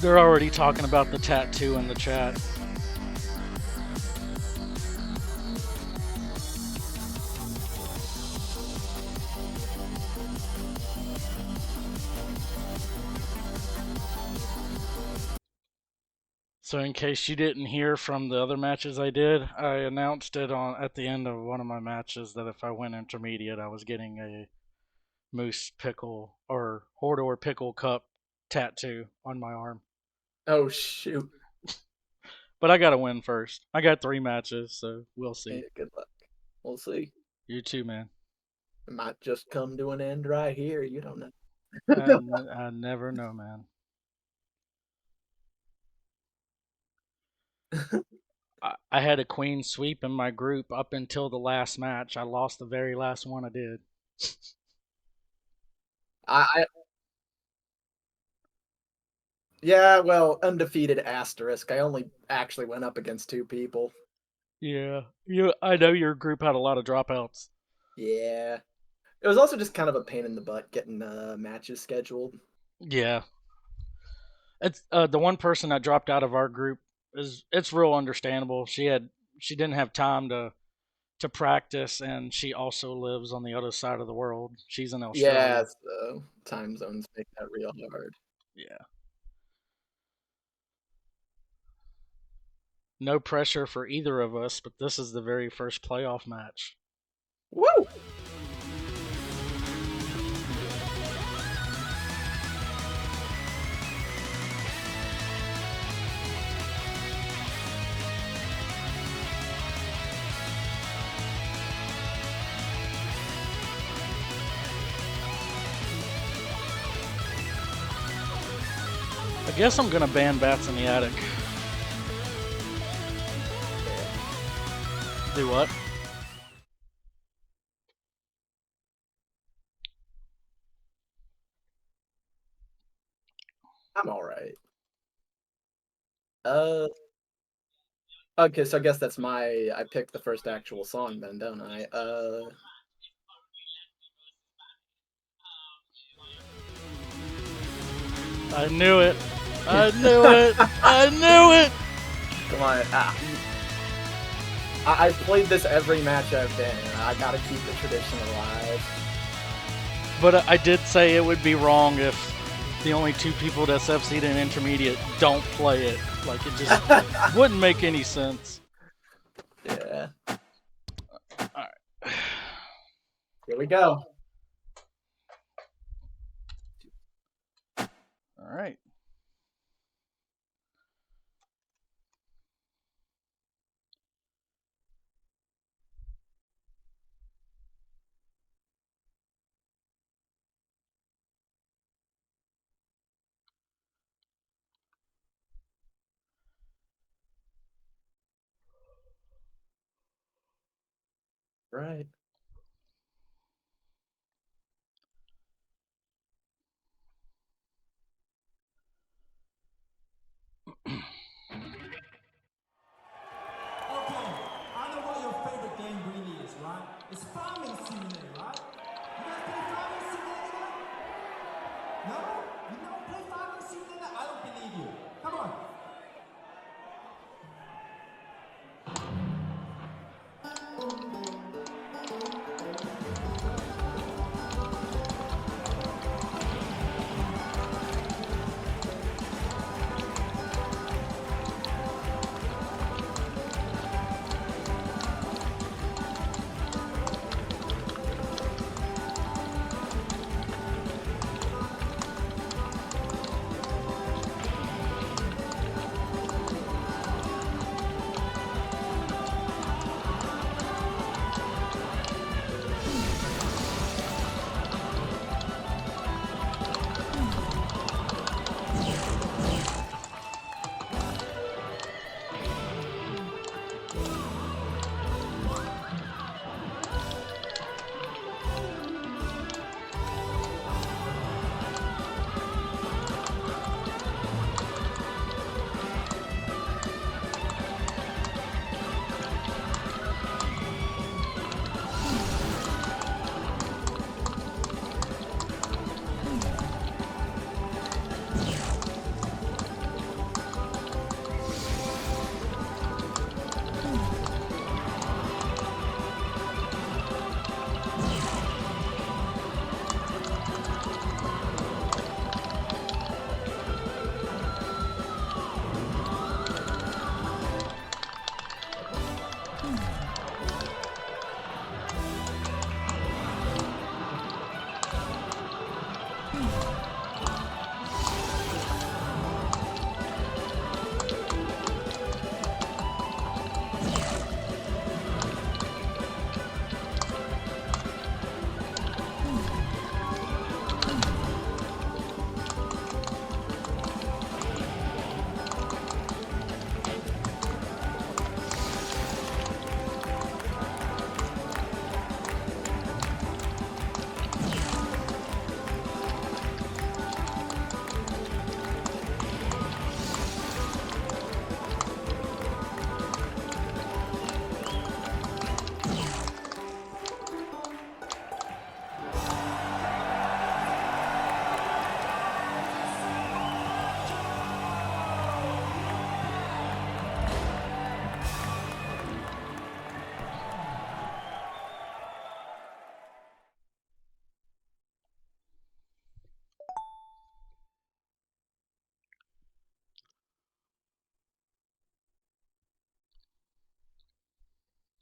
They're already talking about the tattoo in the chat. So in case you didn't hear from the other matches I did, I announced it at the end of one of my matches that if I went intermediate, I was getting a Moose Pickle or Hordor Pickle Cup tattoo on my arm. Oh shoot! But I gotta win first. I got 3 matches, so we'll see. Yeah, good luck. We'll see. You too, man. It might just come to an end right here. You don't know. I never know, man. I had a queen sweep in my group up until the last match. I lost the very last one I did. Yeah, well, undefeated asterisk. I only actually went up against 2 people. Yeah, I know your group had a lot of dropouts. Yeah. It was also just kind of a pain in the butt getting matches scheduled. Yeah. It's the one person that dropped out of our group it's real understandable. She didn't have time to practice, and she also lives on the other side of the world. She's in Australia. Yeah, so time zones make that real hard. Yeah. No pressure for either of us, but this is the very first playoff match. Woo! I guess I'm gonna ban Bats in the Attic. Do what? I'm alright. Okay, so I guess that's I picked the first actual song then, don't I? I knew it. I knew it. I knew it. Come on. I've played this every match I've been in. I gotta keep the tradition alive. But I did say it would be wrong if the only 2 people that's FC'd in intermediate don't play it. Like, it just wouldn't make any sense. Yeah. Alright. Here we go. Alright. Right. Okay, I know what your favorite game really is, right? It's Farming Simulator, right? You guys play Farming Simulator? No? You don't play Farming Simulator? I don't believe you. Come on.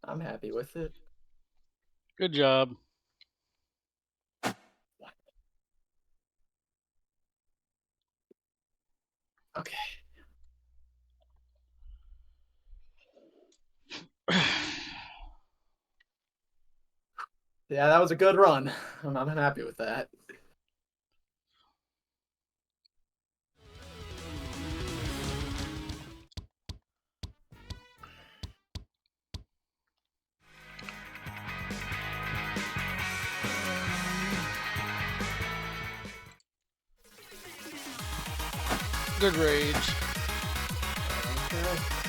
I'm happy with it. Good job. Okay. Yeah, that was a good run. I'm happy with that. Good rage. Okay.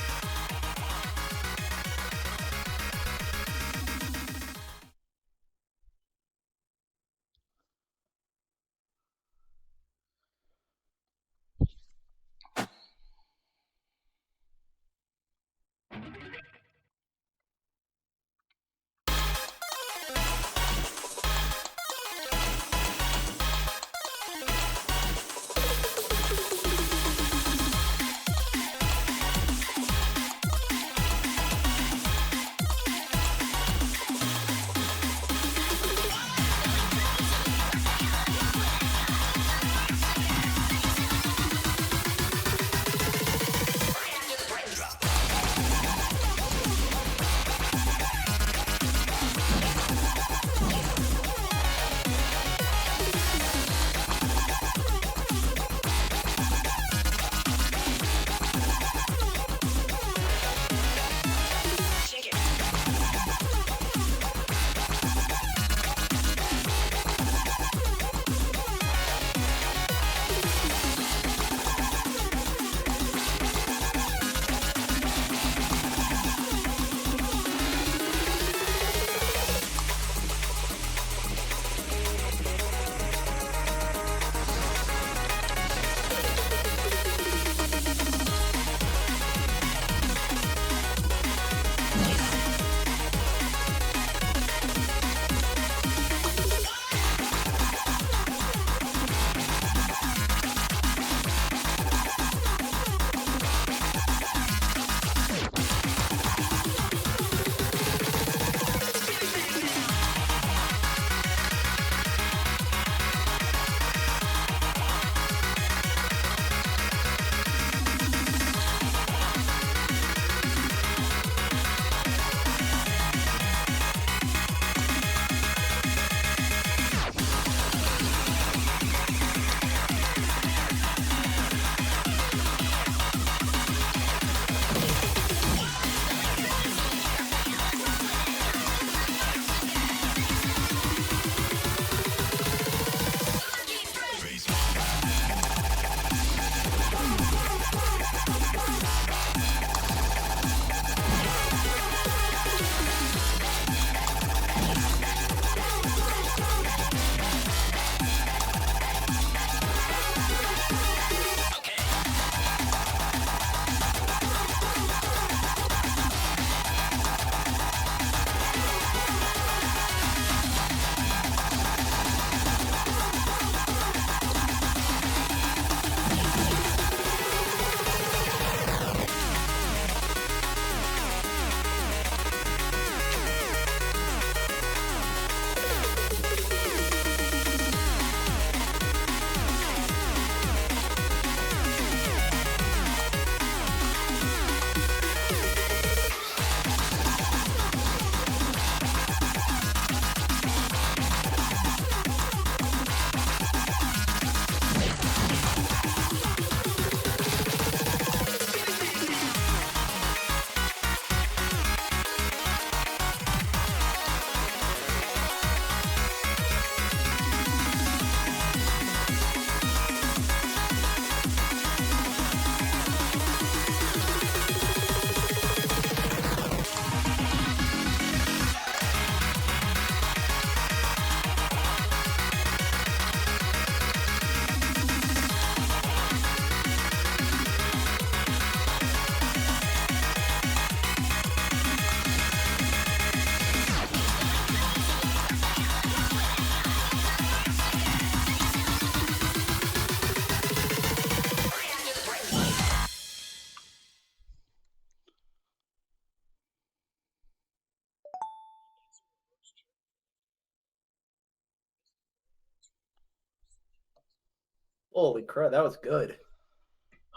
Holy crap, that was good.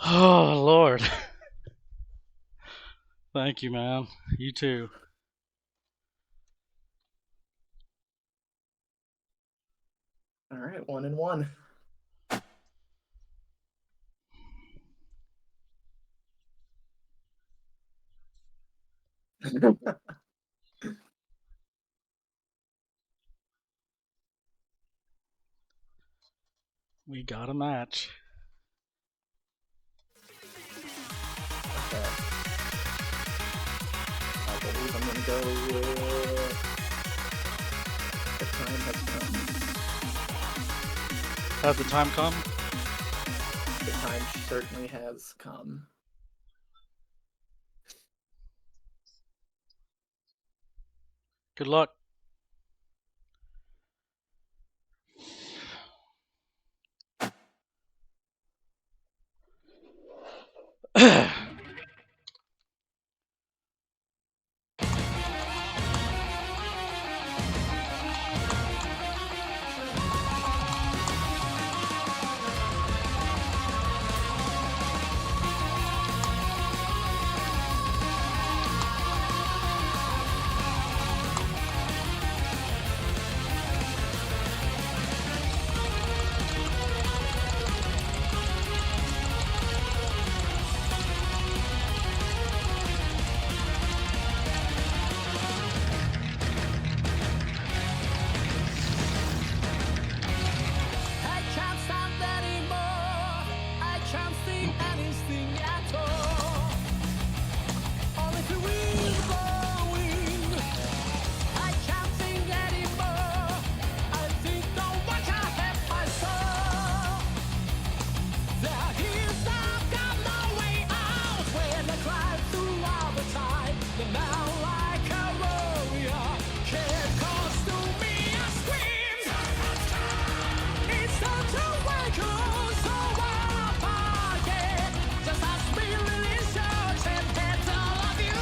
Oh Lord. Thank you, man. You too. All right, 1-1. We got a match. Okay. I believe I'm gonna go with the time has come. Has the time come? The time certainly has come. Good luck. I can't stand anymore. I can't see anything at all. Only to win, going. I can't think anymore. I think no one can help my soul. There is I've got no way out when I climb through all the time. The man like a warrior can't cause to me a scream. It's time to wake up, so up again. Just as we release your and all of you.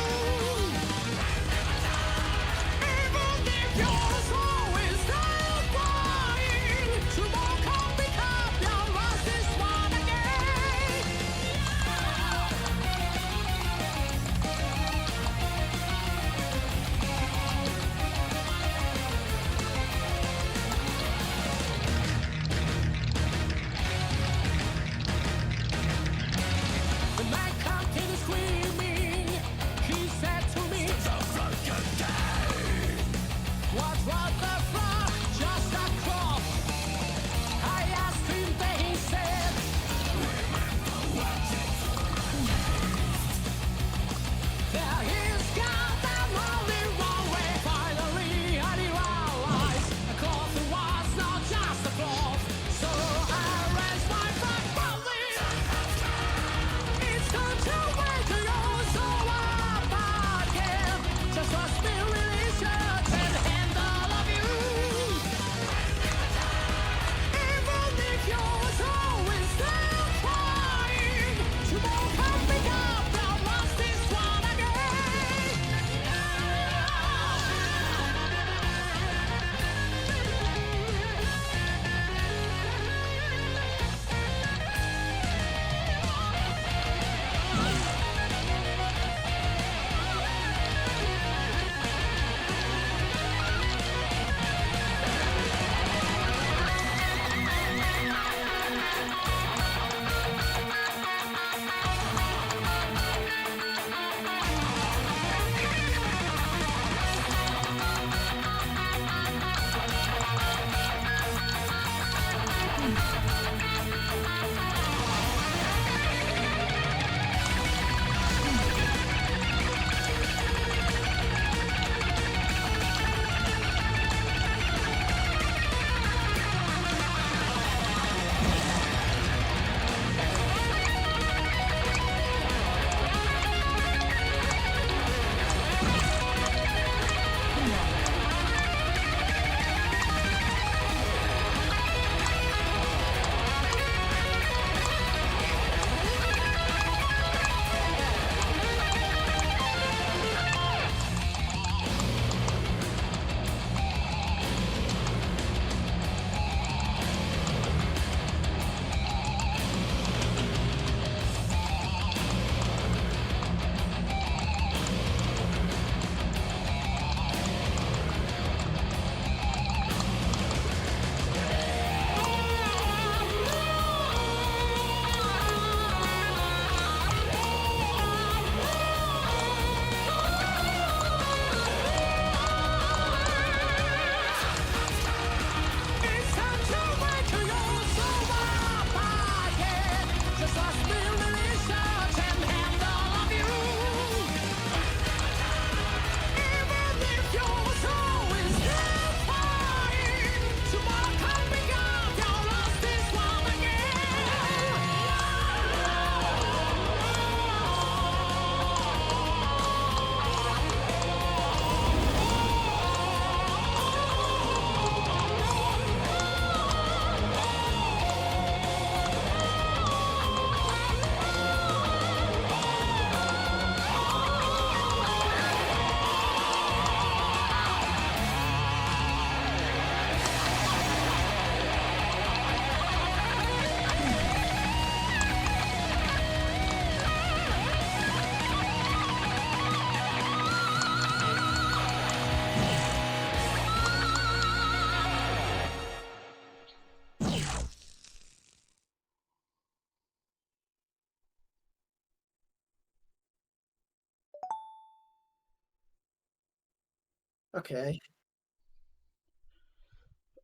Okay.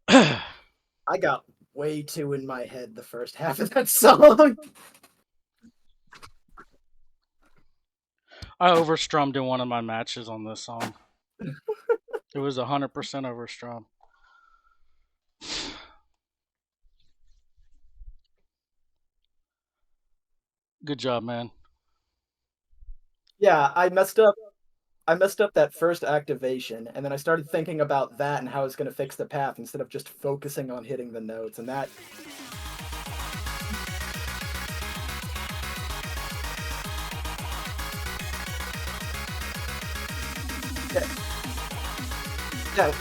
I got way too in my head the first half of that song. I overstrummed in one of my matches on this song. It was 100% overstrum. Good job, man. Yeah, I messed up that first activation, and then I started thinking about that and how it's going to fix the path instead of just focusing on hitting the notes, and that... Yeah.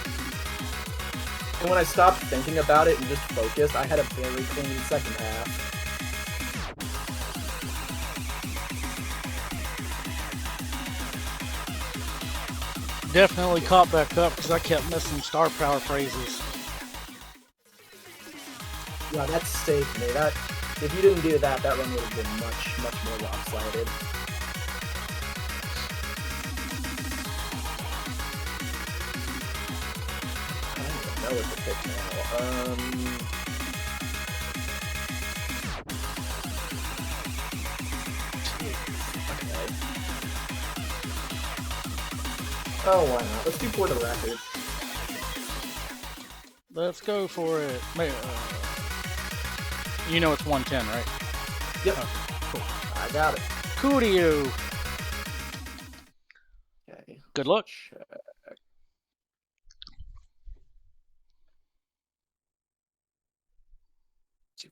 And when I stopped thinking about it and just focused, I had a very clean second half. Definitely caught back up because I kept missing star power phrases. Yeah, that saved me. That, if you didn't do that, that run would have been much, much more lopsided. I don't even know what to pick now. Okay. Oh, why not? Let's do For the Record. Let's go for it. You know it's 110, right? Yep. Okay, cool. I got it. Cool to you. Okay. Good luck. Check.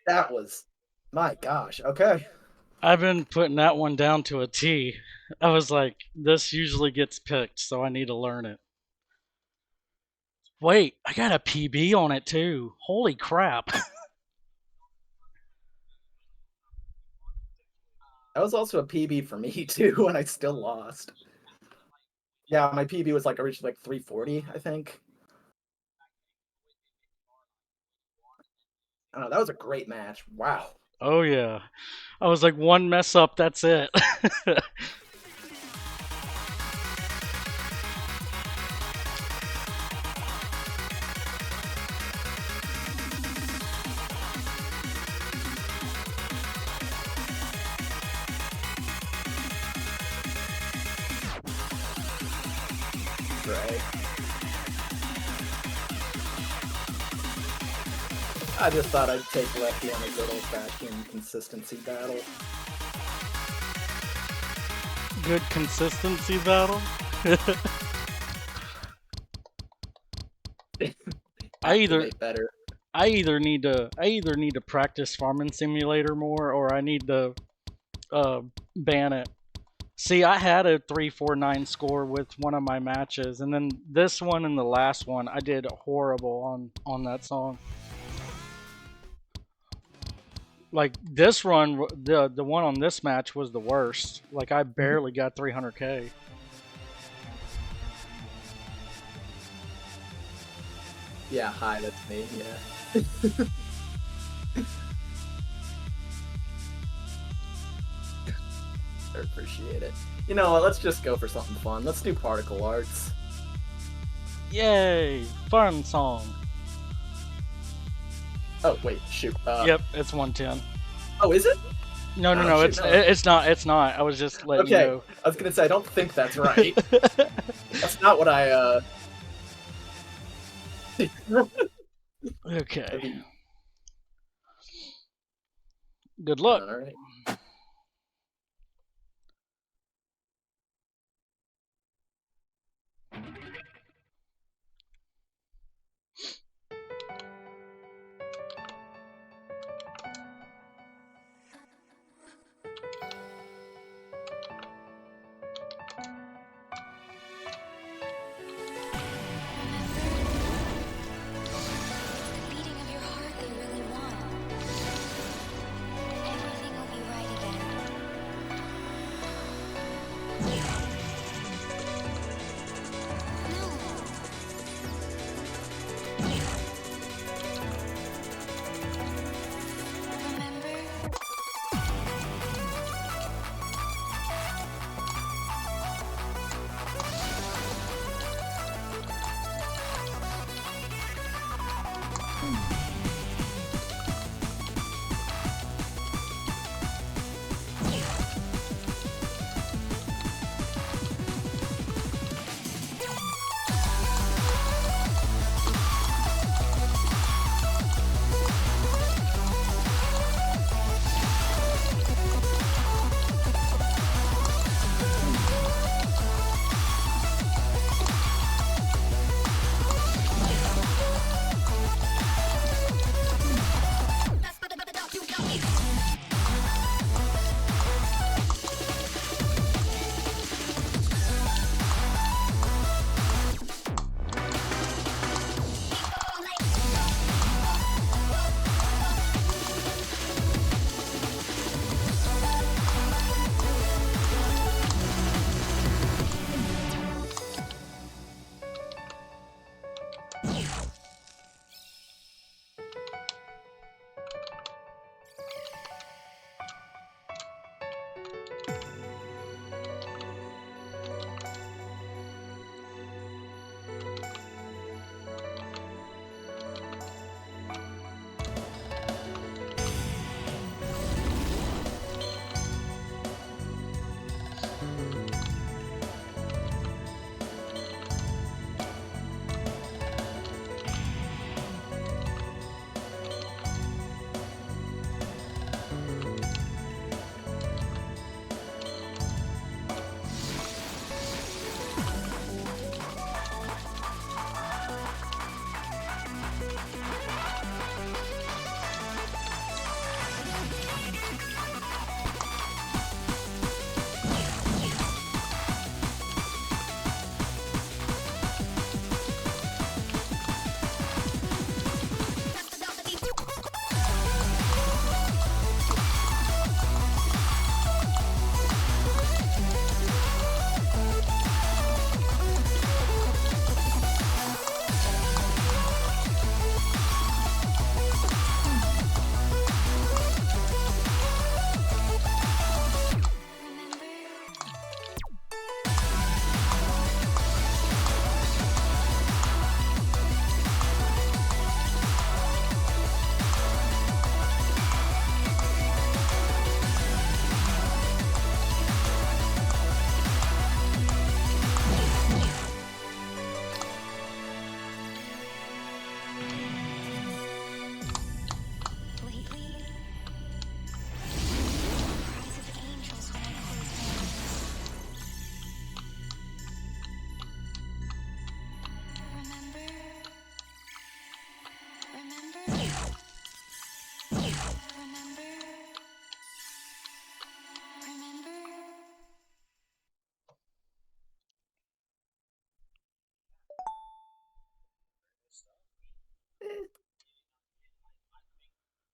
That was, my gosh. Okay. I've been putting that one down to a T. I was like, this usually gets picked, so I need to learn it. Wait, I got a PB on it too. Holy crap. That was also a PB for me too, and I still lost. Yeah, my PB was like originally like 340, I think. I don't know, that was a great match. Wow. Oh yeah. I was like, one mess up, that's it. Right. I just thought I'd take Lefty on a good old-fashioned consistency battle. Good consistency battle. I either need to practice Farming Simulator more, or I need to ban it. See, I had a 349 score with one of my matches, and then this one and the last one, I did horrible on that song. Like this run, the one on this match was the worst. Like I barely got 300k. Yeah, hi, that's me. Yeah. I appreciate it. You know what? Let's just go for something fun. Let's do particle arts. Yay! Fun song. Oh wait, shoot. Yep, it's 110. Oh, is it? No, shoot, it's not. It's not. I was just letting you know. I was gonna say I don't think that's right. That's not what I. Okay. Good luck. All right. Beating of your heart they really want. Everything will be right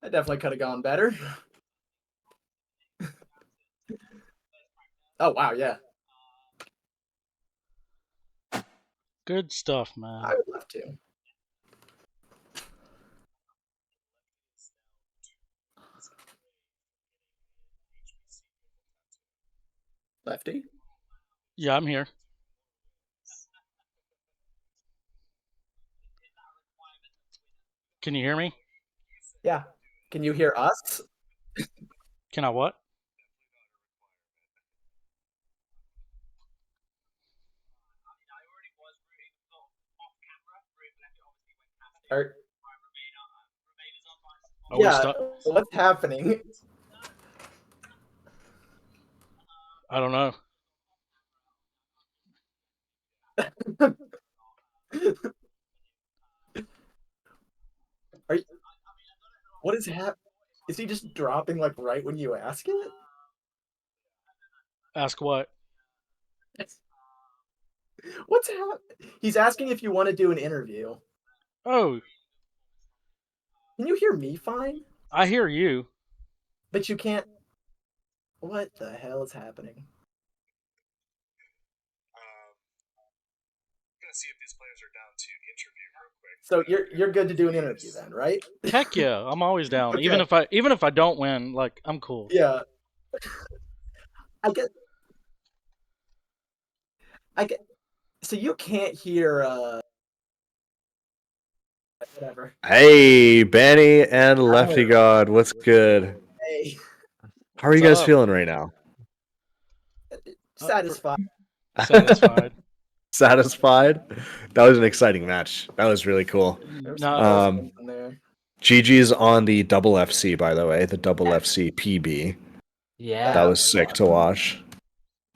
I definitely could have gone better. Oh wow, yeah. Good stuff, man. I would love to. Lefty? Yeah, I'm here. Can you hear me? Yeah. Can you hear us? Can I what? Or, Are we yeah, stuck? what's happening? I don't know. Are you, what is happening? Is he just dropping like right when you ask it? Ask what? What's happening? He's asking if you want to do an interview. Oh, Can you hear me fine? I hear you. But you can't. What the hell is happening? Gonna see if these players are down to interview real quick. So you're good to do an interview then, right? Heck yeah, I'm always down. Okay. Even if I don't win, like I'm cool. Yeah. I get. So you can't hear. Whatever. Hey, Banny and Leftygod, what's good? Hey, How are you What's guys up? feeling right now? satisfied. Satisfied. Satisfied? That was an exciting match. That was really cool. There's No, some close ones in there. GG's on the double FC, by the way, the double FC PB. Yeah. That was sick to watch.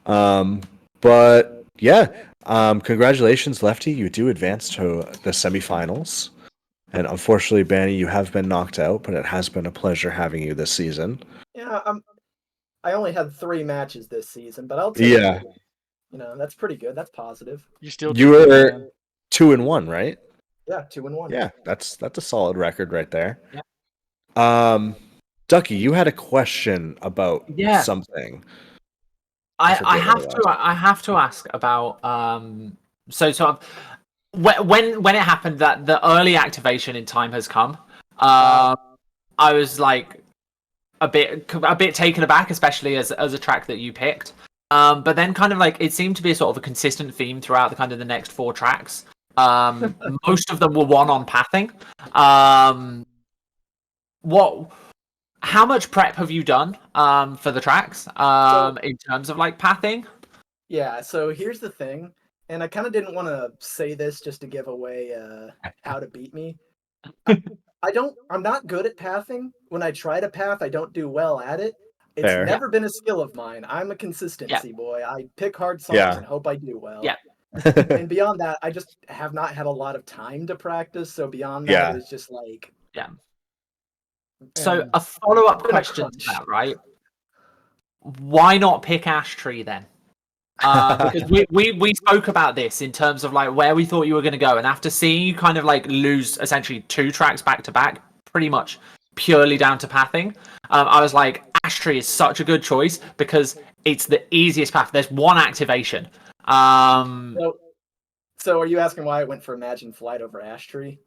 But yeah, congratulations, Lefty. You do advance to the semifinals. And unfortunately, Banny, you have been knocked out, but it has been a pleasure having you this season. Yeah, I only had 3 matches this season, but I'll take it. You know, that's pretty good. That's positive. you still You cheating, were man. 2-1, right? Yeah, 2-1. Yeah, that's a solid record right there. Yeah. Ducky, you had a question about Yeah. something. I forget what it was. have to ask about so sort of when it happened that the early activation in Time Has Come. I was like a bit taken aback, especially as a track that you picked. But then kind of like it seemed to be a sort of a consistent theme throughout the kind of the next 4 tracks. Most of them were one on pathing. How much prep have you done for the tracks in terms of like pathing? Yeah, so here's the thing, and I kind of didn't want to say this just to give away how to beat me. I'm not good at pathing. When I try to path, I don't do well at it. It's Fair. never been a skill of mine. I'm a consistency boy. I pick hard songs Yeah. and hope I do well. Yeah. And beyond that, I just have not had a lot of time to practice. So beyond that, Yeah. it was just like. Yeah. So and a follow-up then I question to crunch. that, right? Why not pick Ash Tree then? Because we spoke about this in terms of like where we thought you were going to go, and after seeing you kind of like lose essentially 2 tracks back to back, pretty much purely down to pathing, I was like, Ash Tree is such a good choice because it's the easiest path. There's 1 activation. So are you asking why I went for Imagine Flight over Ash Tree?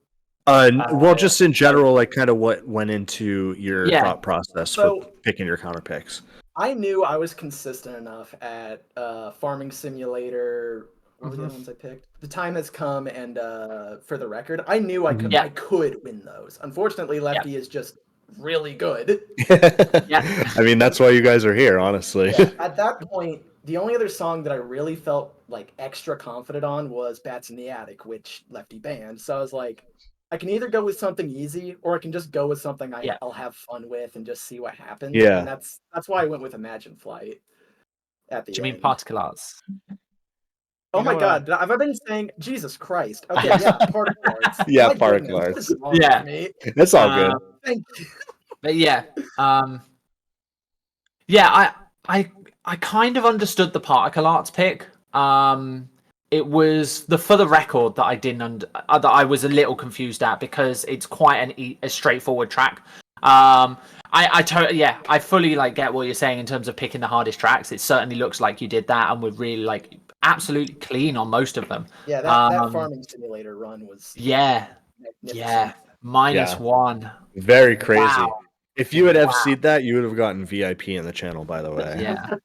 Well, just in general, like kind of what went into your thought process So- for picking your counter picks. I knew I was consistent enough at Farming Simulator. What were the other ones I picked? The Time Has Come and For the Record. I knew I could win those. Unfortunately, Lefty is just really good. I mean, that's why you guys are here, honestly. Yeah. At that point, the only other song that I really felt like extra confident on was Bats in the Attic, which Lefty banned. So I was like, I can either go with something easy, or I can just go with something I'll have fun with and just see what happens. Yeah. And that's why I went with Imagine Flight at the Do you mean end. particle arts? Oh You my know god, have I been saying Jesus Christ? Okay, yeah, particle arts. Yeah, My particle goodness, what arts. is wrong Yeah. with me? It's all good. Thank you. But yeah, yeah, I kind of understood the particle arts pick. It was the For the Record that I didn't that I was a little confused at because it's quite a straightforward track. I fully like get what you're saying in terms of picking the hardest tracks. It certainly looks like you did that, and we're really like absolutely clean on most of them. Yeah, that farming simulator run was Yeah, magnificent. -1. Very crazy. Wow. If you had FC'd that, you would have gotten VIP in the channel, by the way. Yeah.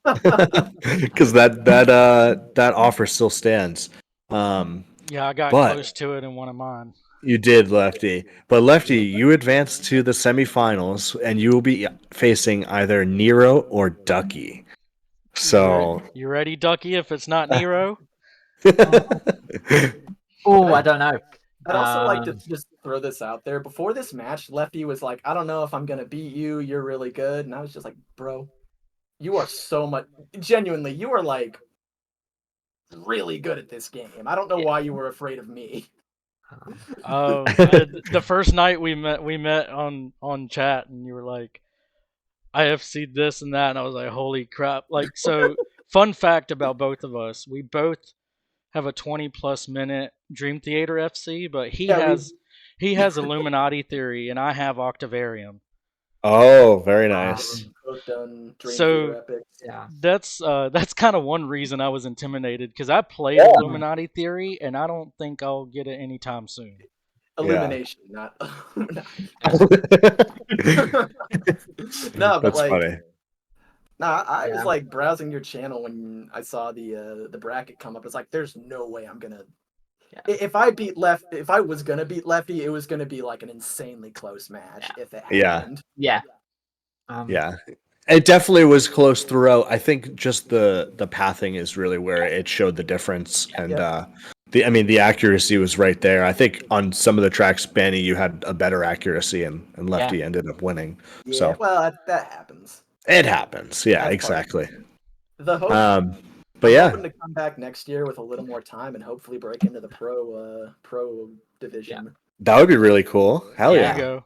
Because that offer still stands. Yeah, I got But- close to it in one of mine. You did, Lefty. But Lefty, you advanced to the semifinals, and you will be facing either Nero or Ducky. So, You ready, Ducky? If it's not Nero, Oh, I don't know. I'd also like to just throw this out there. Before this match, Lefty was like, I don't know if I'm going to beat you. You're really good. And I was just like, bro, you are so much. Genuinely, you are like really good at this game. I don't know why you were afraid of me. the first night we met on chat, and you were like, I FC'd this and that, and I was like, holy crap. Like, so fun fact about both of us, we both have a 20+ minute Dream Theater FC, but he has Illuminati Theory and I have Octavarium. oh, very nice. Both done Dream So- Theater epics. Yeah. That's kind of one reason I was intimidated, because I played Illuminati Theory and I don't think I'll get it anytime soon. Illumination, not Illuminati. No, but That's like, funny. nah, I was Yeah. like browsing your channel when I saw the bracket come up. It's like, there's no way I'm gonna. Yeah. If I was gonna beat Lefty, it was gonna be like an insanely close match if it Yeah. happened. Yeah. Yeah. It definitely was close throughout. I think just the pathing is really where it showed the difference, and the accuracy was right there. I think on some of the tracks, Banny, you had a better accuracy, and Lefty ended up winning. Yeah, So well, that happens. it happens. Yeah, That's exactly. The hope. But yeah, Hoping to come back next year with a little more time and hopefully break into the pro division. that would be really cool. Hell There yeah. you go.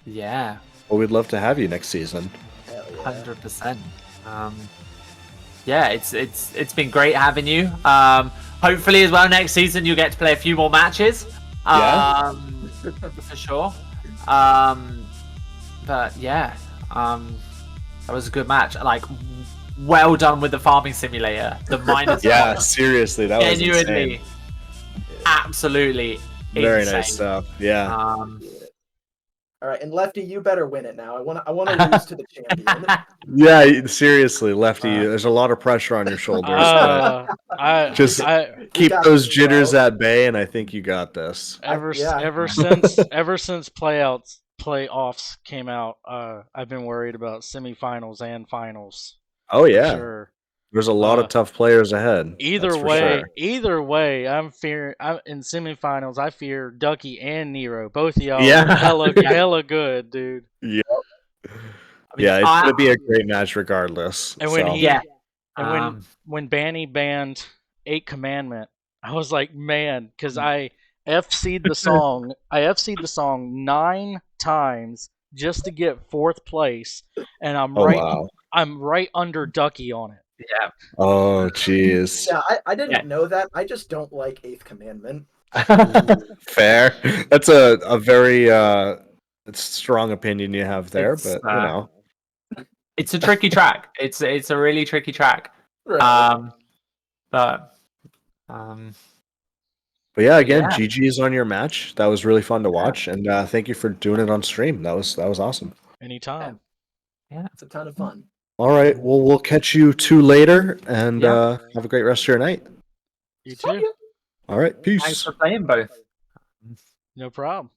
Yeah. Well, we'd love to have you next season. Hell yeah. 100%. Yeah, it's been great having you. Hopefully as well next season you get to play a few more matches. For sure. But yeah, that was a good match. Like, well done with the farming simulator. The minus Yeah, seriously, that was genuinely, insane. absolutely Very insane. nice stuff. Yeah. All right, and Lefty, you better win it now. I want to lose to the champion. Yeah, seriously, Lefty, there's a lot of pressure on your shoulders. But just keep got those this, jitters bro. at bay, and I think you got this. ever Yeah. since playoffs came out, I've been worried about semifinals and finals. Oh For yeah, sure. there's a lot of tough players ahead. Either that's for way, sure. I'm in semifinals. I fear Ducky and Nero. Both of y'all, Yeah. hella good, dude. Yep. I mean, Yeah, it's gonna be a great match regardless. And when so. he, Yeah. and when Banny banned 8 Commandment, I was like, man, because I FC'd the song. I FC'd the song 9 times just to get 4th place, and I'm right under Ducky on it. Yeah. Oh jeez. Yeah, I didn't know that. I just don't like Eighth Commandment. Fair. That's a very strong opinion you have there, It's, but you know. It's a tricky track. It's a really tricky track. Right. But yeah, again, Yeah. GG's on your match. That was really fun to watch, and thank you for doing it on stream. That was awesome. Anytime. Yeah. It's a ton of fun. All right, well, we'll catch you 2 later, and Yeah. have a great rest of your night. You too. All right, peace. Thanks for playing both. No problem.